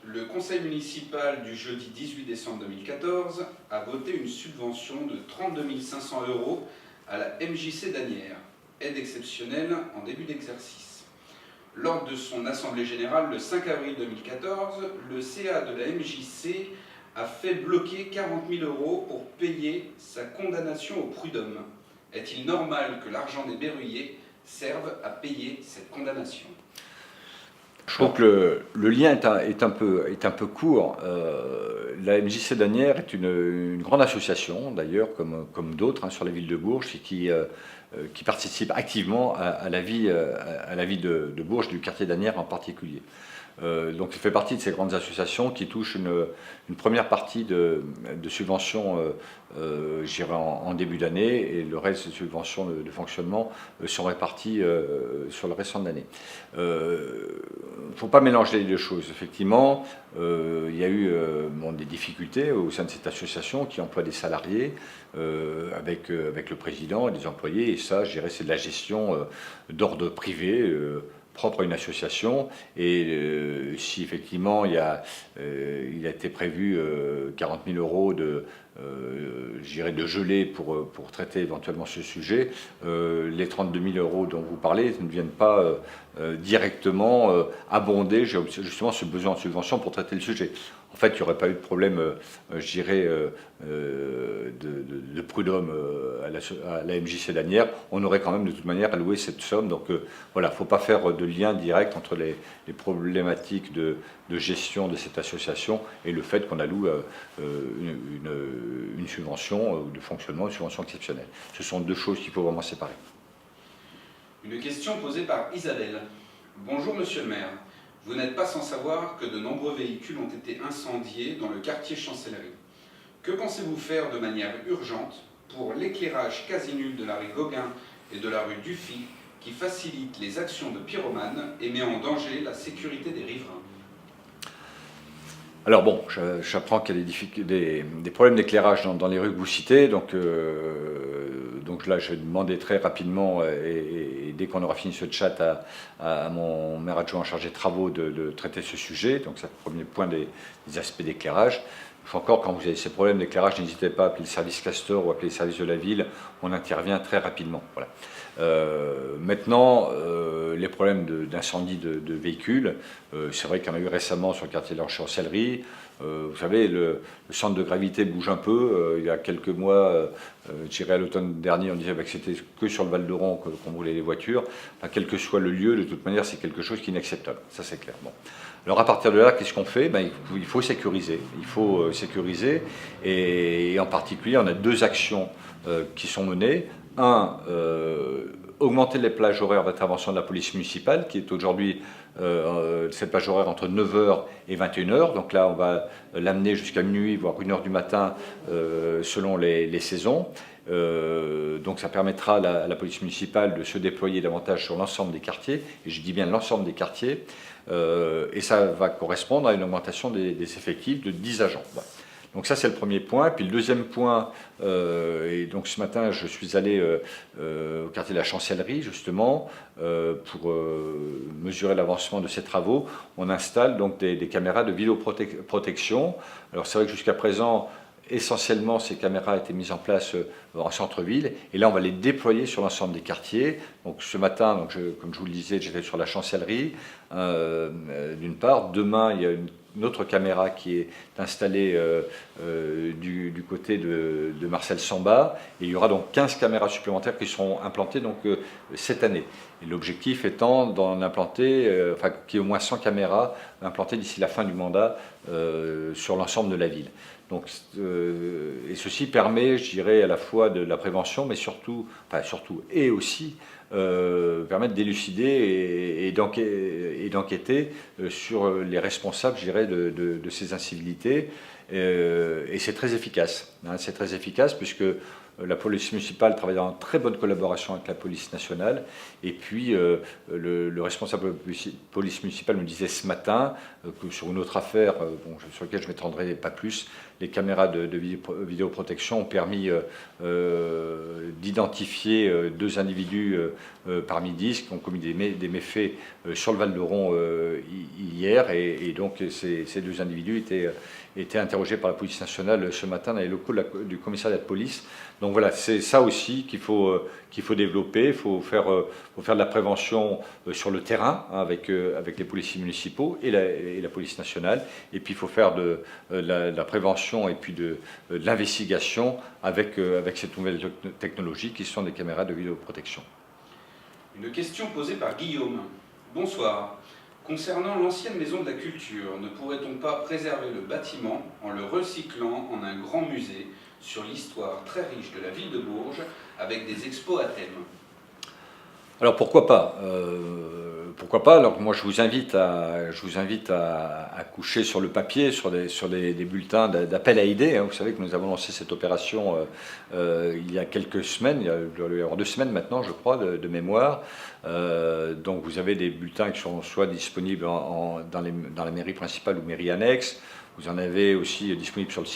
Le conseil municipal du jeudi 18 décembre 2014 a voté une subvention de 32 500 euros à la MJC d'Asnières, aide exceptionnelle en début d'exercice. Lors de son assemblée générale le 5 avril 2014, le CA de la MJC a fait bloquer 40 000 euros pour payer sa condamnation au prud'homme. Est-il normal que l'argent des berruyers serve à payer cette condamnation ? Je trouve que le lien est un peu court. La MJC d'Asnières est une grande association, d'ailleurs, comme d'autres hein, sur la ville de Bourges, et qui participe activement à la vie de Bourges, du quartier d'Asnières en particulier. Donc il fait partie de ces grandes associations qui touchent une première partie de subventions en début d'année, et le reste de subventions de fonctionnement sont répartis sur le restant de l'année. Il ne faut pas mélanger les deux choses. Effectivement, il y a eu des difficultés au sein de cette association qui emploie des salariés avec le président et des employés, et ça, je dirais, c'est de la gestion d'ordre privé, propre à une association, et si effectivement il a été prévu 40 000 euros de gelée pour traiter éventuellement ce sujet, les 32 000 euros dont vous parlez ne viennent pas directement abonder justement ce besoin de subvention pour traiter le sujet. En fait, il n'y aurait pas eu de problème, de prud'homme à la MJC d'Asnières. On aurait quand même de toute manière alloué cette somme. Donc voilà, il ne faut pas faire de lien direct entre les problématiques de gestion de cette association et le fait qu'on alloue une subvention de fonctionnement, une subvention exceptionnelle. Ce sont deux choses qu'il faut vraiment séparer. Une question posée par Isabelle. Bonjour Monsieur le maire. Vous n'êtes pas sans savoir que de nombreux véhicules ont été incendiés dans le quartier Chancellerie. Que pensez-vous faire de manière urgente pour l'éclairage quasi nul de la rue Gauguin et de la rue Dufy qui facilite les actions de pyromanes et met en danger la sécurité des riverains? Alors bon, j'apprends qu'il y a des problèmes d'éclairage dans les rues que vous citez, donc là je vais demander très rapidement, et dès qu'on aura fini ce chat, à mon maire adjoint chargé de travaux de traiter ce sujet. Donc c'est le premier point des aspects d'éclairage. Une fois encore, quand vous avez ces problèmes d'éclairage, n'hésitez pas à appeler le service Castor ou appeler les services de la ville, on intervient très rapidement. Voilà. Maintenant, les problèmes d'incendie de véhicules, c'est vrai qu'il y en a eu récemment sur le quartier de la Chancellerie. Vous savez, le centre de gravité bouge un peu. Il y a quelques mois, je dirais à l'automne dernier, on disait que c'était que sur le Val d'Oron qu'on roulait les voitures. Enfin, quel que soit le lieu, de toute manière, c'est quelque chose qui est inacceptable. Ça, c'est clair. Bon. Alors à partir de là, qu'est-ce qu'on fait? Il faut sécuriser. Il faut sécuriser. Et en particulier, on a deux actions qui sont menées. Un, augmenter les plages horaires d'intervention de la police municipale, qui est aujourd'hui cette plage horaire entre 9h et 21h. Donc là, on va l'amener jusqu'à minuit, voire 1h du matin, selon les saisons. Donc ça permettra à la police municipale de se déployer davantage sur l'ensemble des quartiers, et je dis bien l'ensemble des quartiers, et ça va correspondre à une augmentation des effectifs de 10 agents. Voilà. Donc ça c'est le premier point. Puis le deuxième point, et donc ce matin je suis allé au quartier de la Chancellerie justement pour mesurer l'avancement de ces travaux. On installe donc des caméras de vidéoprotection. Alors c'est vrai que jusqu'à présent, essentiellement, ces caméras étaient mises en place en centre-ville, et là on va les déployer sur l'ensemble des quartiers. Donc ce matin, comme je vous le disais, j'étais sur la Chancellerie d'une part. Demain, il y a une autre caméra qui est installée du côté de Marcel Samba, et il y aura donc 15 caméras supplémentaires qui seront implantées donc, cette année. Et l'objectif étant d'en implanter, qu'il y ait au moins 100 caméras implantées d'ici la fin du mandat sur l'ensemble de la ville. Donc, et ceci permet, je dirais, à la fois de la prévention, mais surtout et aussi permettre d'élucider et d'enquêter sur les responsables, je dirais, de ces incivilités. Et c'est très efficace. Hein, c'est très efficace puisque la police municipale travaille en très bonne collaboration avec la police nationale. Et puis, le responsable de la police municipale me disait ce matin que sur une autre affaire, sur laquelle je ne m'étendrai pas plus, les caméras de vidéoprotection ont permis d'identifier deux individus parmi 10 qui ont commis des méfaits sur le Val d'Oron hier. Et donc, ces deux individus étaient interrogés par la police nationale ce matin dans les locaux du commissariat de police. Donc voilà, c'est ça aussi qu'il faut développer. Il faut faire de la prévention sur le terrain, hein, avec les policiers municipaux et la police nationale. Et puis il faut faire de la prévention et puis de l'investigation avec cette nouvelle technologie qui sont des caméras de vidéoprotection. Une question posée par Guillaume. Bonsoir. Concernant l'ancienne maison de la culture, ne pourrait-on pas préserver le bâtiment en le recyclant en un grand musée sur l'histoire très riche de la ville de Bourges avec des expos à thème? Alors pourquoi pas pourquoi pas? Alors moi je vous invite à coucher sur le papier, sur des bulletins d'appel à idées. Hein. Vous savez que nous avons lancé cette opération il y a quelques semaines, il doit y avoir 2 semaines maintenant je crois, de mémoire. Donc vous avez des bulletins qui sont soit disponibles dans la mairie principale ou mairie annexe. Vous en avez aussi disponible sur le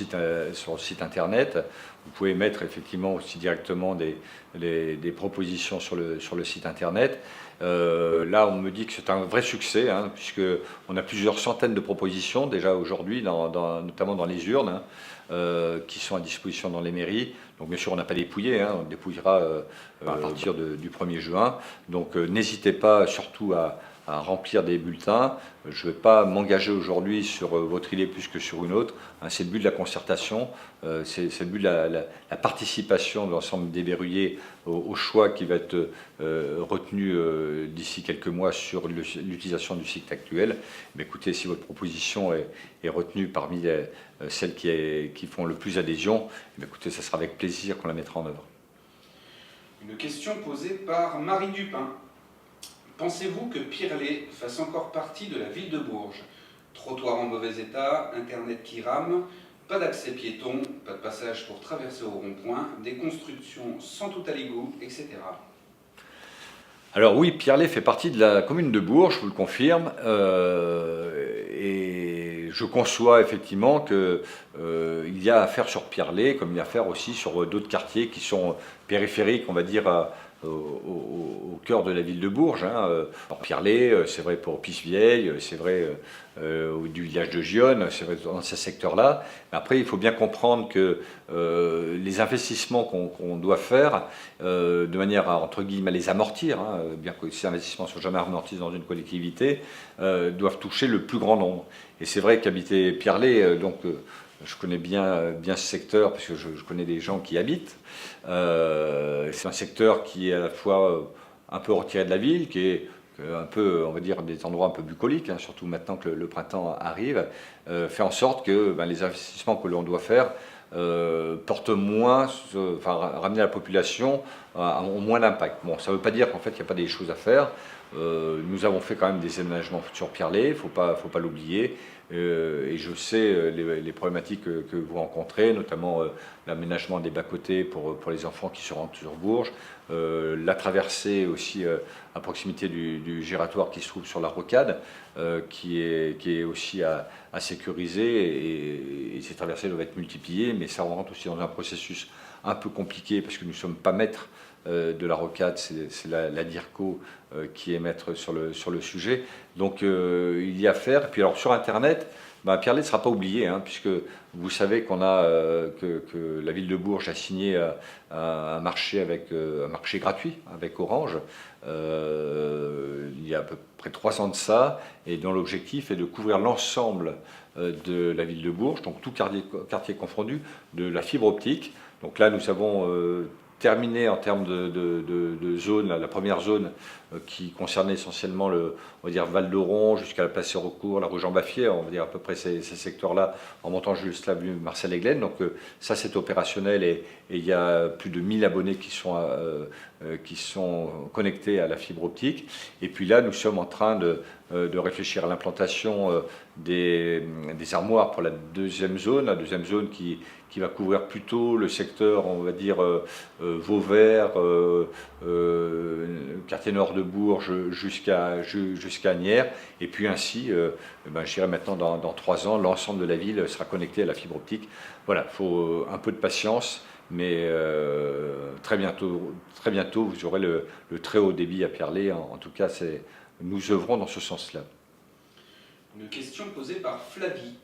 site internet. Vous pouvez mettre effectivement aussi directement des propositions sur le site internet. Là, on me dit que c'est un vrai succès, hein, puisqu'on a plusieurs centaines de propositions déjà aujourd'hui, notamment dans les urnes, hein, qui sont à disposition dans les mairies. Donc bien sûr, on n'a pas dépouillé, hein, on dépouillera à partir du 1er juin. Donc n'hésitez pas surtout à remplir des bulletins. Je ne vais pas m'engager aujourd'hui sur votre idée plus que sur une autre. Hein, c'est le but de la concertation, c'est le but de la participation de l'ensemble des verrouillés au choix qui va être retenu d'ici quelques mois sur l'utilisation du site actuel. Mais écoutez, si votre proposition est retenue parmi celles qui font le plus adhésion, écoutez, ça sera avec plaisir qu'on la mettra en œuvre. Une question posée par Marie Dupin. Pensez-vous que Pirlet fasse encore partie de la ville de Bourges? Trottoir en mauvais état, internet qui rame, Pas d'accès piéton, pas de passage pour traverser au rond-point, des constructions sans tout à l'égout, etc. Alors oui, Pierrelet fait partie de la commune de Bourges, je vous le confirme, et je conçois effectivement qu'il y a à faire sur Pierrelet, comme il y a à faire aussi sur d'autres quartiers qui sont périphériques, on va dire, au cœur de la ville de Bourges. Alors Pierrelet, c'est vrai pour Pisse-Vieille, c'est vrai du village de Gionne, c'est vrai dans ces secteurs-là. Mais après, il faut bien comprendre que les investissements qu'on doit faire, de manière à, entre guillemets, les amortir, bien que ces investissements ne soient jamais amortis dans une collectivité, doivent toucher le plus grand nombre. Et c'est vrai qu'habiter Pierrelet, je connais bien ce secteur parce que je connais des gens qui y habitent. C'est un secteur qui est à la fois un peu retiré de la ville, qui est un peu, on va dire, des endroits un peu bucoliques, surtout maintenant que le printemps arrive, fait en sorte que les investissements que l'on doit faire portent moins, ramener la population ont moins d'impact. Bon, ça ne veut pas dire qu'en fait il n'y a pas des choses à faire. Nous avons fait quand même des aménagements sur Pierrelet, il ne faut pas l'oublier. Et je sais les problématiques que vous rencontrez, notamment l'aménagement des bas-côtés pour les enfants qui se rendent sur Bourges, la traversée aussi à proximité du giratoire qui se trouve sur la rocade, qui est aussi à sécuriser, et ces traversées doivent être multipliées, mais ça rentre aussi dans un processus un peu compliqué parce que nous ne sommes pas maîtres de la rocade, c'est la DIRCO qui est maître sur le sujet. Donc il y a à faire. Et puis alors sur Internet, Pierrelet ne sera pas oublié, puisque vous savez que la ville de Bourges a signé un marché gratuit avec Orange. Il y a à peu près 3 ans de ça, et dont l'objectif est de couvrir l'ensemble de la ville de Bourges, donc tout quartier confondu, de la fibre optique. Donc là, nous avons terminé en termes de zone, la première zone qui concernait essentiellement on va dire Val d'Oron jusqu'à la place Sérocourt, la rue Jean Baffier, on va dire à peu près ces secteurs-là, en montant jusqu'à l'avenue Marcel Eglen. Donc ça c'est opérationnel, et il y a plus de 1000 abonnés qui sont connectés à la fibre optique. Et puis là, nous sommes en train de réfléchir à l'implantation des armoires pour la deuxième zone qui va couvrir plutôt le secteur, on va dire, Vauvert, quartier nord de Bourges jusqu'à Asnières. Et puis ainsi, je dirais maintenant dans 3 ans, l'ensemble de la ville sera connecté à la fibre optique. Voilà, il faut un peu de patience, mais très bientôt, vous aurez le très haut débit à Pierrelet. En tout cas, nous œuvrons dans ce sens-là. Une question posée par Flavie.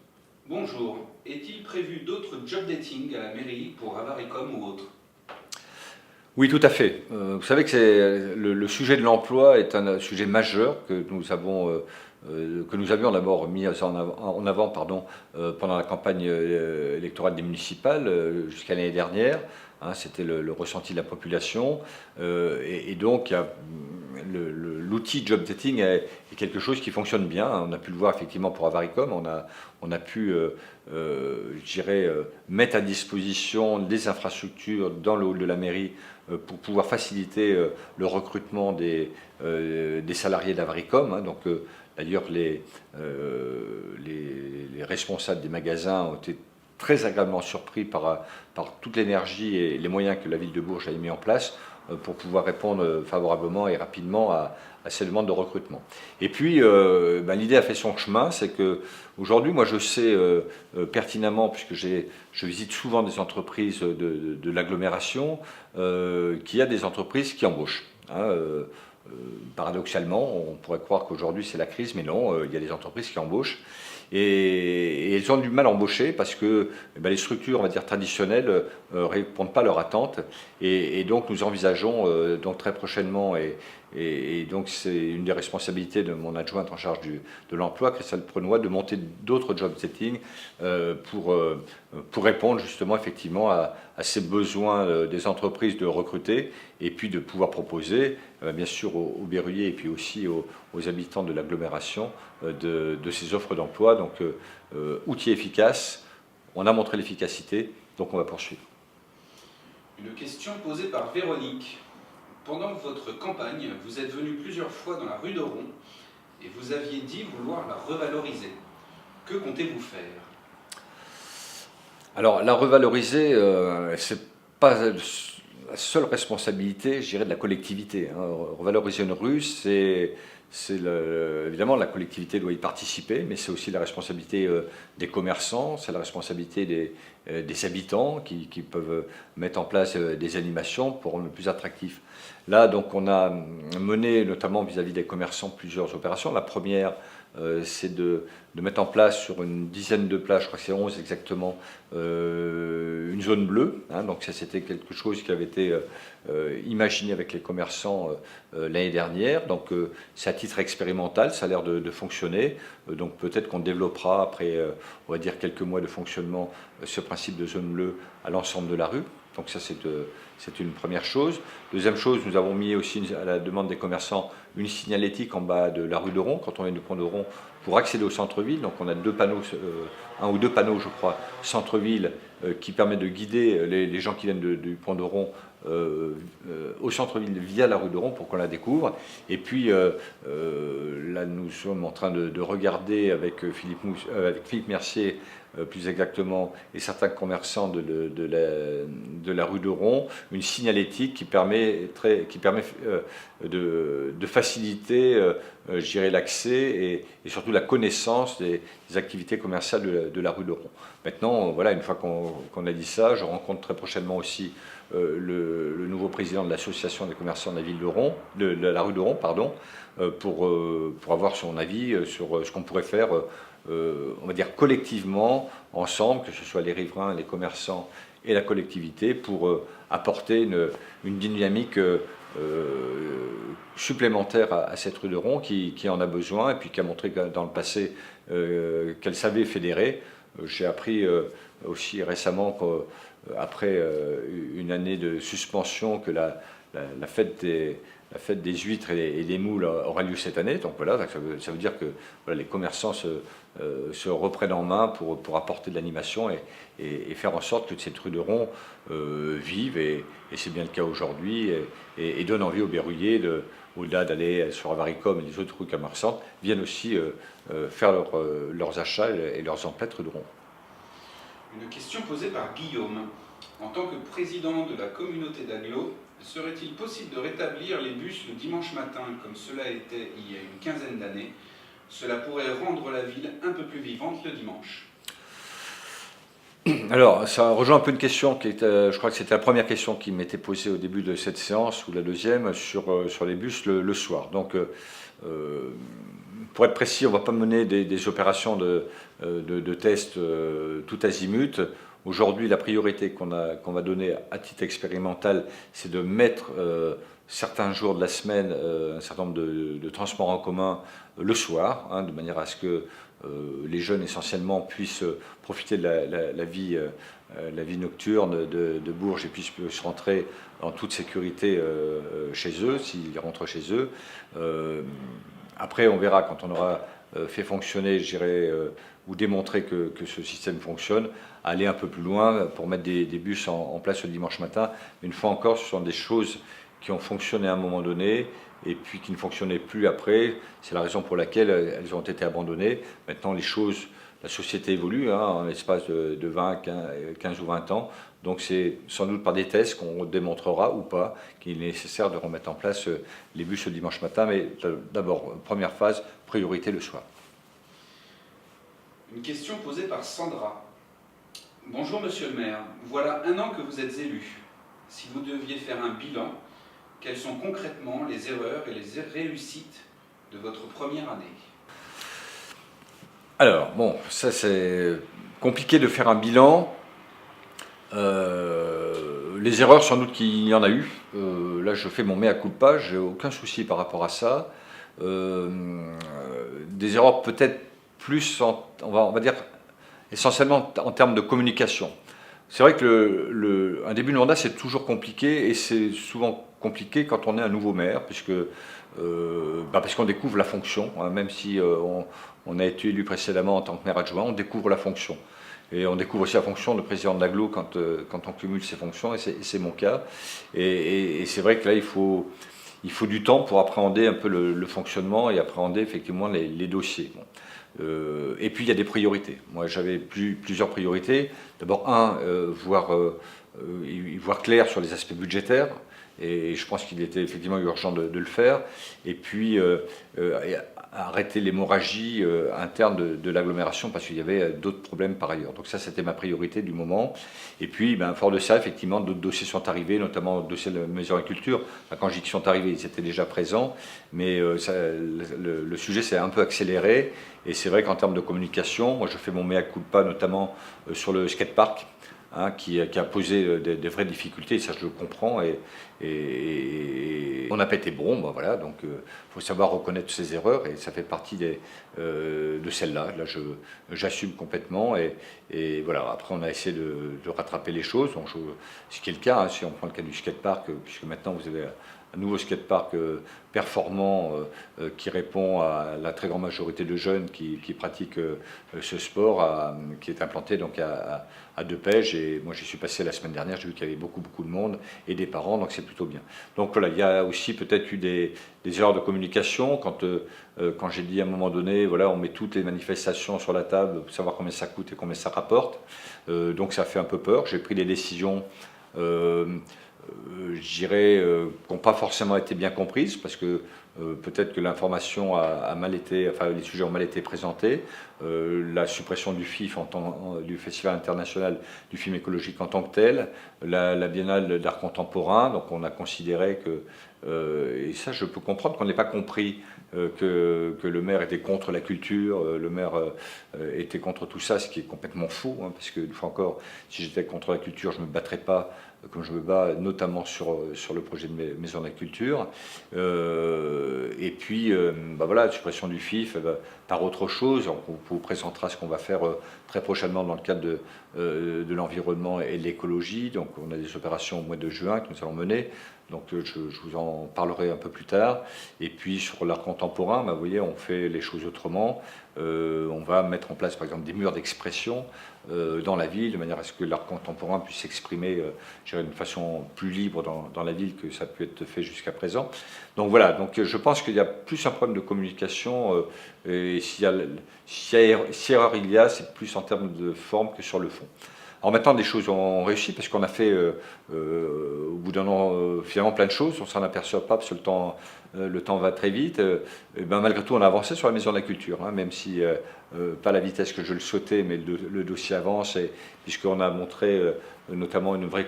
Bonjour, est-il prévu d'autres job dating à la mairie pour Avaricom ou autre? Oui, tout à fait. Vous savez que le sujet de l'emploi est un sujet majeur que nous avions d'abord mis en avant pendant la campagne électorale des municipales jusqu'à l'année dernière. C'était le ressenti de la population. Et donc, l'outil job dating est quelque chose qui fonctionne bien. On a pu le voir effectivement pour Avaricom. On a pu, je dirais, mettre à disposition des infrastructures dans le hall de la mairie pour pouvoir faciliter le recrutement des salariés d'Avaricom. Donc, d'ailleurs, les responsables des magasins ont été très agréablement surpris par toute l'énergie et les moyens que la ville de Bourges a mis en place pour pouvoir répondre favorablement et rapidement à ces demandes de recrutement. Et puis, l'idée a fait son chemin, c'est que aujourd'hui, moi je sais pertinemment, puisque je visite souvent des entreprises de l'agglomération, qu'il y a des entreprises qui embauchent. Paradoxalement, on pourrait croire qu'aujourd'hui c'est la crise, mais non, il y a des entreprises qui embauchent. Et elles ont du mal à embaucher parce que les structures, on va dire, traditionnelles ne répondent pas à leurs attentes. Et donc nous envisageons donc très prochainement, et donc c'est une des responsabilités de mon adjointe en charge de l'emploi, Christelle Prenoy, de monter d'autres job settings pour répondre justement effectivement à ces besoins des entreprises de recruter, et puis de pouvoir proposer bien sûr aux berruyers et puis aussi aux habitants de l'agglomération de ces offres d'emploi. Donc outil efficace, on a montré l'efficacité, donc on va poursuivre. Une question posée par Véronique. Pendant votre campagne, vous êtes venu plusieurs fois dans la rue d'Oron et vous aviez dit vouloir la revaloriser. Que comptez-vous faire? Alors la revaloriser, c'est pas la seule responsabilité, je dirais, de la collectivité, hein. Revaloriser une rue, évidemment la collectivité doit y participer, mais c'est aussi la responsabilité des commerçants, c'est la responsabilité des habitants qui peuvent mettre en place des animations pour rendre le plus attractif. Là, donc, on a mené, notamment vis-à-vis des commerçants, plusieurs opérations. La première, c'est de mettre en place sur une dizaine de plages, je crois que c'est 11 exactement, une zone bleue, hein. Donc ça, c'était quelque chose qui avait été imaginé avec les commerçants l'année dernière. Donc c'est à titre expérimental, ça a l'air de fonctionner. Donc peut-être qu'on développera après, on va dire, quelques mois de fonctionnement, ce principe de zone bleue à l'ensemble de la rue. Donc ça, c'est une première chose. Deuxième chose, nous avons mis aussi, à la demande des commerçants, une signalétique en bas de la rue de Ron, quand on vient du pont de Ron, pour accéder au centre-ville. Donc on a un ou deux panneaux, je crois, centre-ville, qui permettent de guider les gens qui viennent du pont de Ron au centre-ville via la rue de Ron pour qu'on la découvre. Et puis là, nous sommes en train de regarder avec Philippe Mercier, plus exactement, et certains commerçants de la rue de Ron, une signalétique qui permet de faciliter, je dirais, l'accès et surtout la connaissance des activités commerciales de la rue de Ron. Maintenant, voilà, une fois qu'on a dit ça, je rencontre très prochainement aussi le nouveau président de l'association des commerçants de la ville de la rue de Ron, pardon, pour avoir son avis sur ce qu'on pourrait faire, on va dire collectivement, ensemble, que ce soit les riverains, les commerçants et la collectivité, pour apporter une dynamique supplémentaire à cette rue de Ron qui en a besoin et puis qui a montré dans le passé qu'elle savait fédérer. J'ai appris aussi récemment qu'après une année de suspension, que la fête des huîtres et des moules aura lieu cette année. Donc voilà, ça veut dire que voilà, les commerçants se reprennent en main pour apporter de l'animation et faire en sorte que cette rue de Ron vive, et c'est bien le cas aujourd'hui, et donne envie aux berruyers, au-delà d'aller sur Avaricom et les autres rues commerçantes, viennent aussi faire leurs achats et leurs emplettes rue de Ron. Une question posée par Guillaume. En tant que président de la communauté d'Aglo, serait-il possible de rétablir les bus le dimanche matin comme cela était il y a une quinzaine d'années? Cela pourrait rendre la ville un peu plus vivante le dimanche. Alors, ça rejoint un peu une question qui était, je crois que c'était la première question qui m'était posée au début de cette séance, ou la deuxième, sur les bus le soir. Donc, pour être précis, on ne va pas mener des opérations de tests tout azimut. Aujourd'hui, la priorité qu'on va donner à titre expérimental, c'est de mettre certains jours de la semaine un certain nombre de transports en commun le soir, hein, de manière à ce que les jeunes essentiellement puissent profiter de la vie nocturne de Bourges et puissent rentrer en toute sécurité chez eux, s'ils rentrent chez eux. Après, on verra quand on aura fait fonctionner, je dirais, ou démontrer que ce système fonctionne, aller un peu plus loin pour mettre des bus en place le dimanche matin. Mais une fois encore, ce sont des choses qui ont fonctionné à un moment donné et puis qui ne fonctionnaient plus après. C'est la raison pour laquelle elles ont été abandonnées. Maintenant, la société évolue, hein, en l'espace de 20, 15 ou 20 ans. Donc c'est sans doute par des tests qu'on démontrera ou pas qu'il est nécessaire de remettre en place les bus le dimanche matin. Mais d'abord, première phase, priorité le soir. Une question posée par Sandra. Bonjour Monsieur le maire, voilà 1 an que vous êtes élu. Si vous deviez faire un bilan, quelles sont concrètement les erreurs et les réussites de votre première année? Alors, bon, ça c'est compliqué de faire un bilan. Les erreurs, sans doute qu'il y en a eu. Là, je fais mon mea culpa, j'ai aucun souci par rapport à ça. Des erreurs peut-être plus, on va dire, essentiellement en termes de communication. C'est vrai que un début de mandat, c'est toujours compliqué, et c'est souvent compliqué quand on est un nouveau maire, parce qu'on découvre la fonction, hein, même si on a été élu précédemment en tant que maire adjoint, on découvre la fonction. Et on découvre aussi la fonction de président de l'Aglo quand on cumule ses fonctions, et c'est mon cas. Et c'est vrai que là, il faut du temps pour appréhender un peu le fonctionnement et appréhender effectivement les dossiers. Bon. Et puis il y a des priorités. Moi j'avais plusieurs priorités. D'abord voir clair sur les aspects budgétaires. Et je pense qu'il était effectivement urgent de le faire. Et puis arrêter l'hémorragie interne de l'agglomération parce qu'il y avait d'autres problèmes par ailleurs. Donc ça, c'était ma priorité du moment. Et puis, fort de ça, effectivement, d'autres dossiers sont arrivés, notamment le dossier de la maison de la culture. Quand je dis qu'ils sont arrivés, ils étaient déjà présents. Mais le sujet s'est un peu accéléré. Et c'est vrai qu'en termes de communication, moi, je fais mon mea culpa, notamment sur le skatepark. Qui a posé des vraies difficultés, ça je le comprends, et on n'a pas été bon, voilà, donc il faut savoir reconnaître ses erreurs, et ça fait partie de celles-là. Là, j'assume complètement, et voilà, après on a essayé de rattraper les choses, donc ce qui est le cas, si on prend le cas du skatepark, puisque maintenant vous avez un nouveau skatepark performant qui répond à la très grande majorité de jeunes qui pratiquent ce sport, qui est implanté donc à Depège. Et moi j'y suis passé la semaine dernière, j'ai vu qu'il y avait beaucoup de monde et des parents, donc c'est plutôt bien. Donc voilà, il y a aussi peut-être eu des erreurs de communication quand j'ai dit à un moment donné, voilà, on met toutes les manifestations sur la table pour savoir combien ça coûte et combien ça rapporte. Donc ça fait un peu peur. J'ai pris des décisions je dirais, qui n'ont pas forcément été bien comprises, parce que peut-être que l'information a mal été, enfin les sujets ont mal été présentés. La suppression du FIF, du Festival international du film écologique en tant que tel, la Biennale d'art contemporain, donc on a considéré que, et ça je peux comprendre qu'on n'ait pas compris que le maire était contre la culture, le maire était contre tout ça, ce qui est complètement faux, parce que, une fois encore, si j'étais contre la culture, je ne me battrais pas comme je me bats, notamment sur le projet de Maison de la Culture. Et puis, voilà, la suppression du FIF, par autre chose, on vous présentera ce qu'on va faire très prochainement dans le cadre de l'environnement et de l'écologie. Donc, on a des opérations au mois de juin que nous allons mener. Donc, je vous en parlerai un peu plus tard. Et puis, sur l'art contemporain, vous voyez, on fait les choses autrement. On va mettre en place, par exemple, des murs d'expression dans la ville, de manière à ce que l'art contemporain puisse s'exprimer d'une façon plus libre dans la ville que ça peut être fait jusqu'à présent. Donc voilà, donc je pense qu'il y a plus un problème de communication, et si erreur il y a, c'est plus en termes de forme que sur le fond. Alors maintenant, des choses ont réussi parce qu'on a fait, au bout d'un an, finalement plein de choses. On ne s'en aperçoit pas parce que le temps va très vite. Et malgré tout, on a avancé sur la Maison de la Culture, même si pas à la vitesse que je le souhaitais, mais le dossier avance, puisqu'on a montré notamment une vraie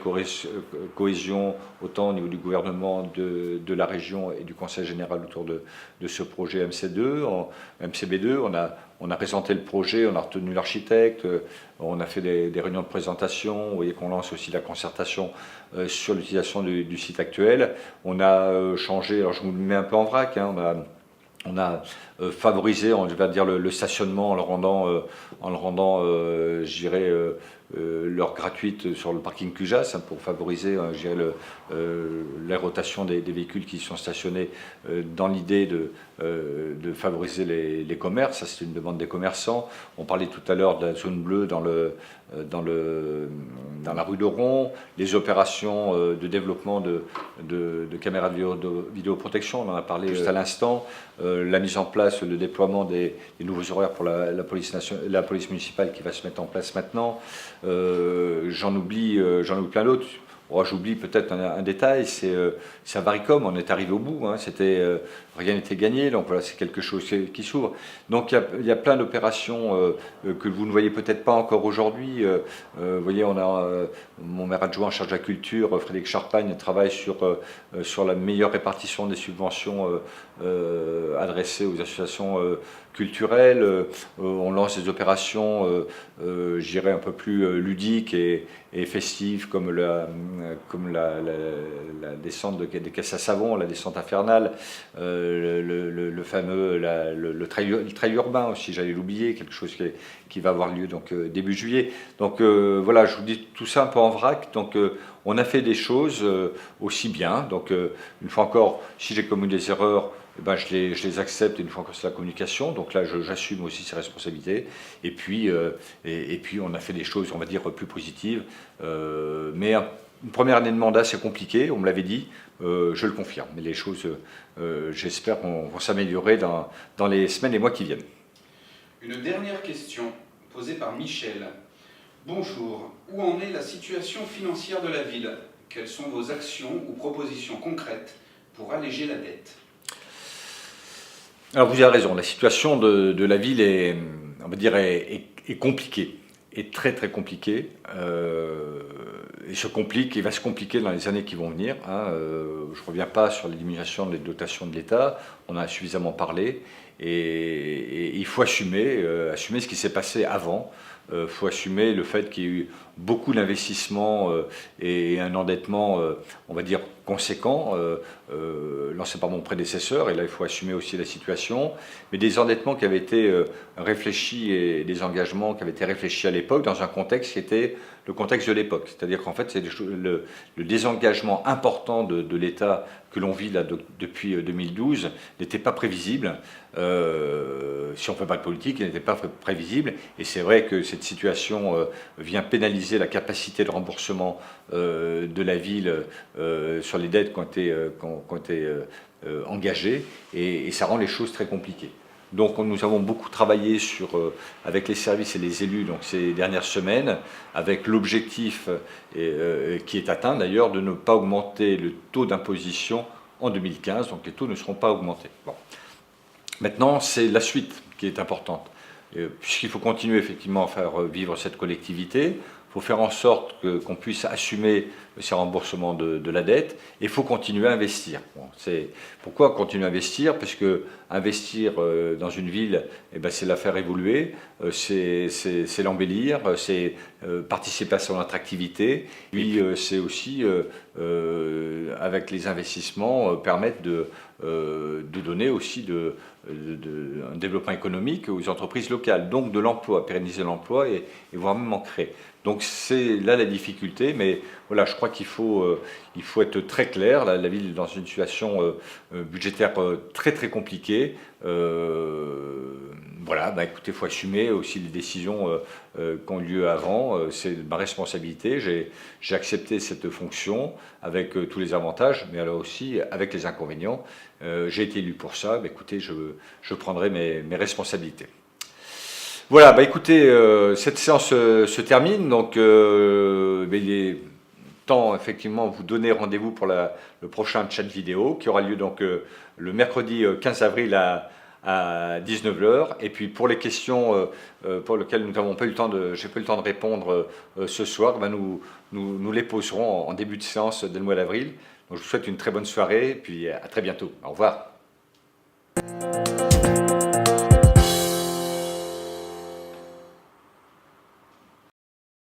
cohésion, autant au niveau du gouvernement, de la région et du Conseil général autour de ce projet MCB2. On a présenté le projet, on a retenu l'architecte, on a fait des réunions de présentation. Vous voyez qu'on lance aussi la concertation sur l'utilisation du site actuel. On a changé, alors je vous le mets un peu en vrac, on a favorisé, on va dire, le stationnement en le rendant, je dirais, l'heure gratuite sur le parking Cujas, pour favoriser, je dirais, la rotation des véhicules qui sont stationnés, dans l'idée de favoriser les commerces. Ça, c'est une demande des commerçants. On parlait tout à l'heure de la zone bleue dans la rue d'Oron, les opérations de développement de caméras de vidéoprotection, on en a parlé juste à l'instant, la mise en place, le déploiement des nouveaux horaires pour la police municipale qui va se mettre en place maintenant. J'en oublie plein d'autres. J'oublie peut-être un détail, c'est à Varicom, on est arrivé au bout, rien n'était gagné, donc voilà, c'est quelque chose qui s'ouvre. Donc il y a plein d'opérations que vous ne voyez peut-être pas encore aujourd'hui. Vous voyez, on a mon maire adjoint en charge de la culture, Frédéric Charpagne, travaille sur la meilleure répartition des subventions adressées aux associations culturelles. On lance des opérations, je dirais, un peu plus ludiques et festives, comme la descente des caisses à savon, la descente infernale, le fameux le trail urbain aussi, j'allais l'oublier, quelque chose qui va avoir lieu donc début juillet. Donc voilà, je vous dis tout ça un peu en vrac. Donc on a fait des choses aussi bien. Donc une fois encore, si j'ai commis des erreurs, je les accepte, une fois encore c'est la communication, donc là j'assume aussi ces responsabilités, et puis on a fait des choses, on va dire, plus positives, mais une première année de mandat c'est compliqué, on me l'avait dit, je le confirme, mais les choses, j'espère, vont s'améliorer dans les semaines et mois qui viennent. Une dernière question posée par Michel. Bonjour, où en est la situation financière de la ville? Quelles sont vos actions ou propositions concrètes pour alléger la dette? Alors vous avez raison, la situation de la ville est, on va dire, est compliquée, est très très compliquée, et se complique et va se compliquer dans les années qui vont venir. Hein. Je ne reviens pas sur l'élimination des dotations de l'État, on en a suffisamment parlé, et il faut assumer ce qui s'est passé avant. Il faut assumer le fait qu'il y ait eu beaucoup d'investissements et un endettement, on va dire, conséquent, lancé par mon prédécesseur, et là il faut assumer aussi la situation, mais des endettements qui avaient été réfléchis et des engagements qui avaient été réfléchis à l'époque dans un contexte qui était le contexte de l'époque. C'est-à-dire qu'en fait, c'est le désengagement important de l'État que l'on vit là depuis 2012 n'était pas prévisible. Si on ne fait pas de politique, il n'était pas prévisible. Et c'est vrai que cette situation vient pénaliser la capacité de remboursement de la ville sur les dettes qui ont été engagées. Et ça rend les choses très compliquées. Donc nous avons beaucoup travaillé avec les services et les élus donc, ces dernières semaines, avec l'objectif qui est atteint d'ailleurs de ne pas augmenter le taux d'imposition en 2015, donc les taux ne seront pas augmentés. Bon. Maintenant, c'est la suite qui est importante, puisqu'il faut continuer effectivement à faire vivre cette collectivité. Il faut faire en sorte qu'on puisse assumer ces remboursements de la dette, et il faut continuer à investir. Bon, pourquoi continuer à investir? Parce que investir dans une ville, eh ben, c'est la faire évoluer, c'est l'embellir, c'est participer à son attractivité, puis c'est aussi, avec les investissements, permettre de donner aussi un développement économique aux entreprises locales, donc de l'emploi, pérenniser l'emploi et voire même en créer. Donc c'est là la difficulté, mais voilà, je crois qu'il faut être très clair. La ville est dans une situation budgétaire très très compliquée. Voilà, bah écoutez, il faut assumer aussi les décisions qui ont lieu avant. C'est ma responsabilité. J'ai accepté cette fonction avec tous les avantages, mais alors aussi avec les inconvénients. J'ai été élu pour ça. Bah écoutez, je prendrai mes responsabilités. Voilà, bah écoutez, cette séance se termine, donc il est temps effectivement vous donner rendez-vous pour le prochain chat vidéo qui aura lieu donc le mercredi 15 avril à 19h. Et puis pour les questions pour lesquelles j'ai pas eu le temps de répondre ce soir, bah nous les poserons en début de séance dès le mois d'avril. Donc je vous souhaite une très bonne soirée et puis à très bientôt. Au revoir.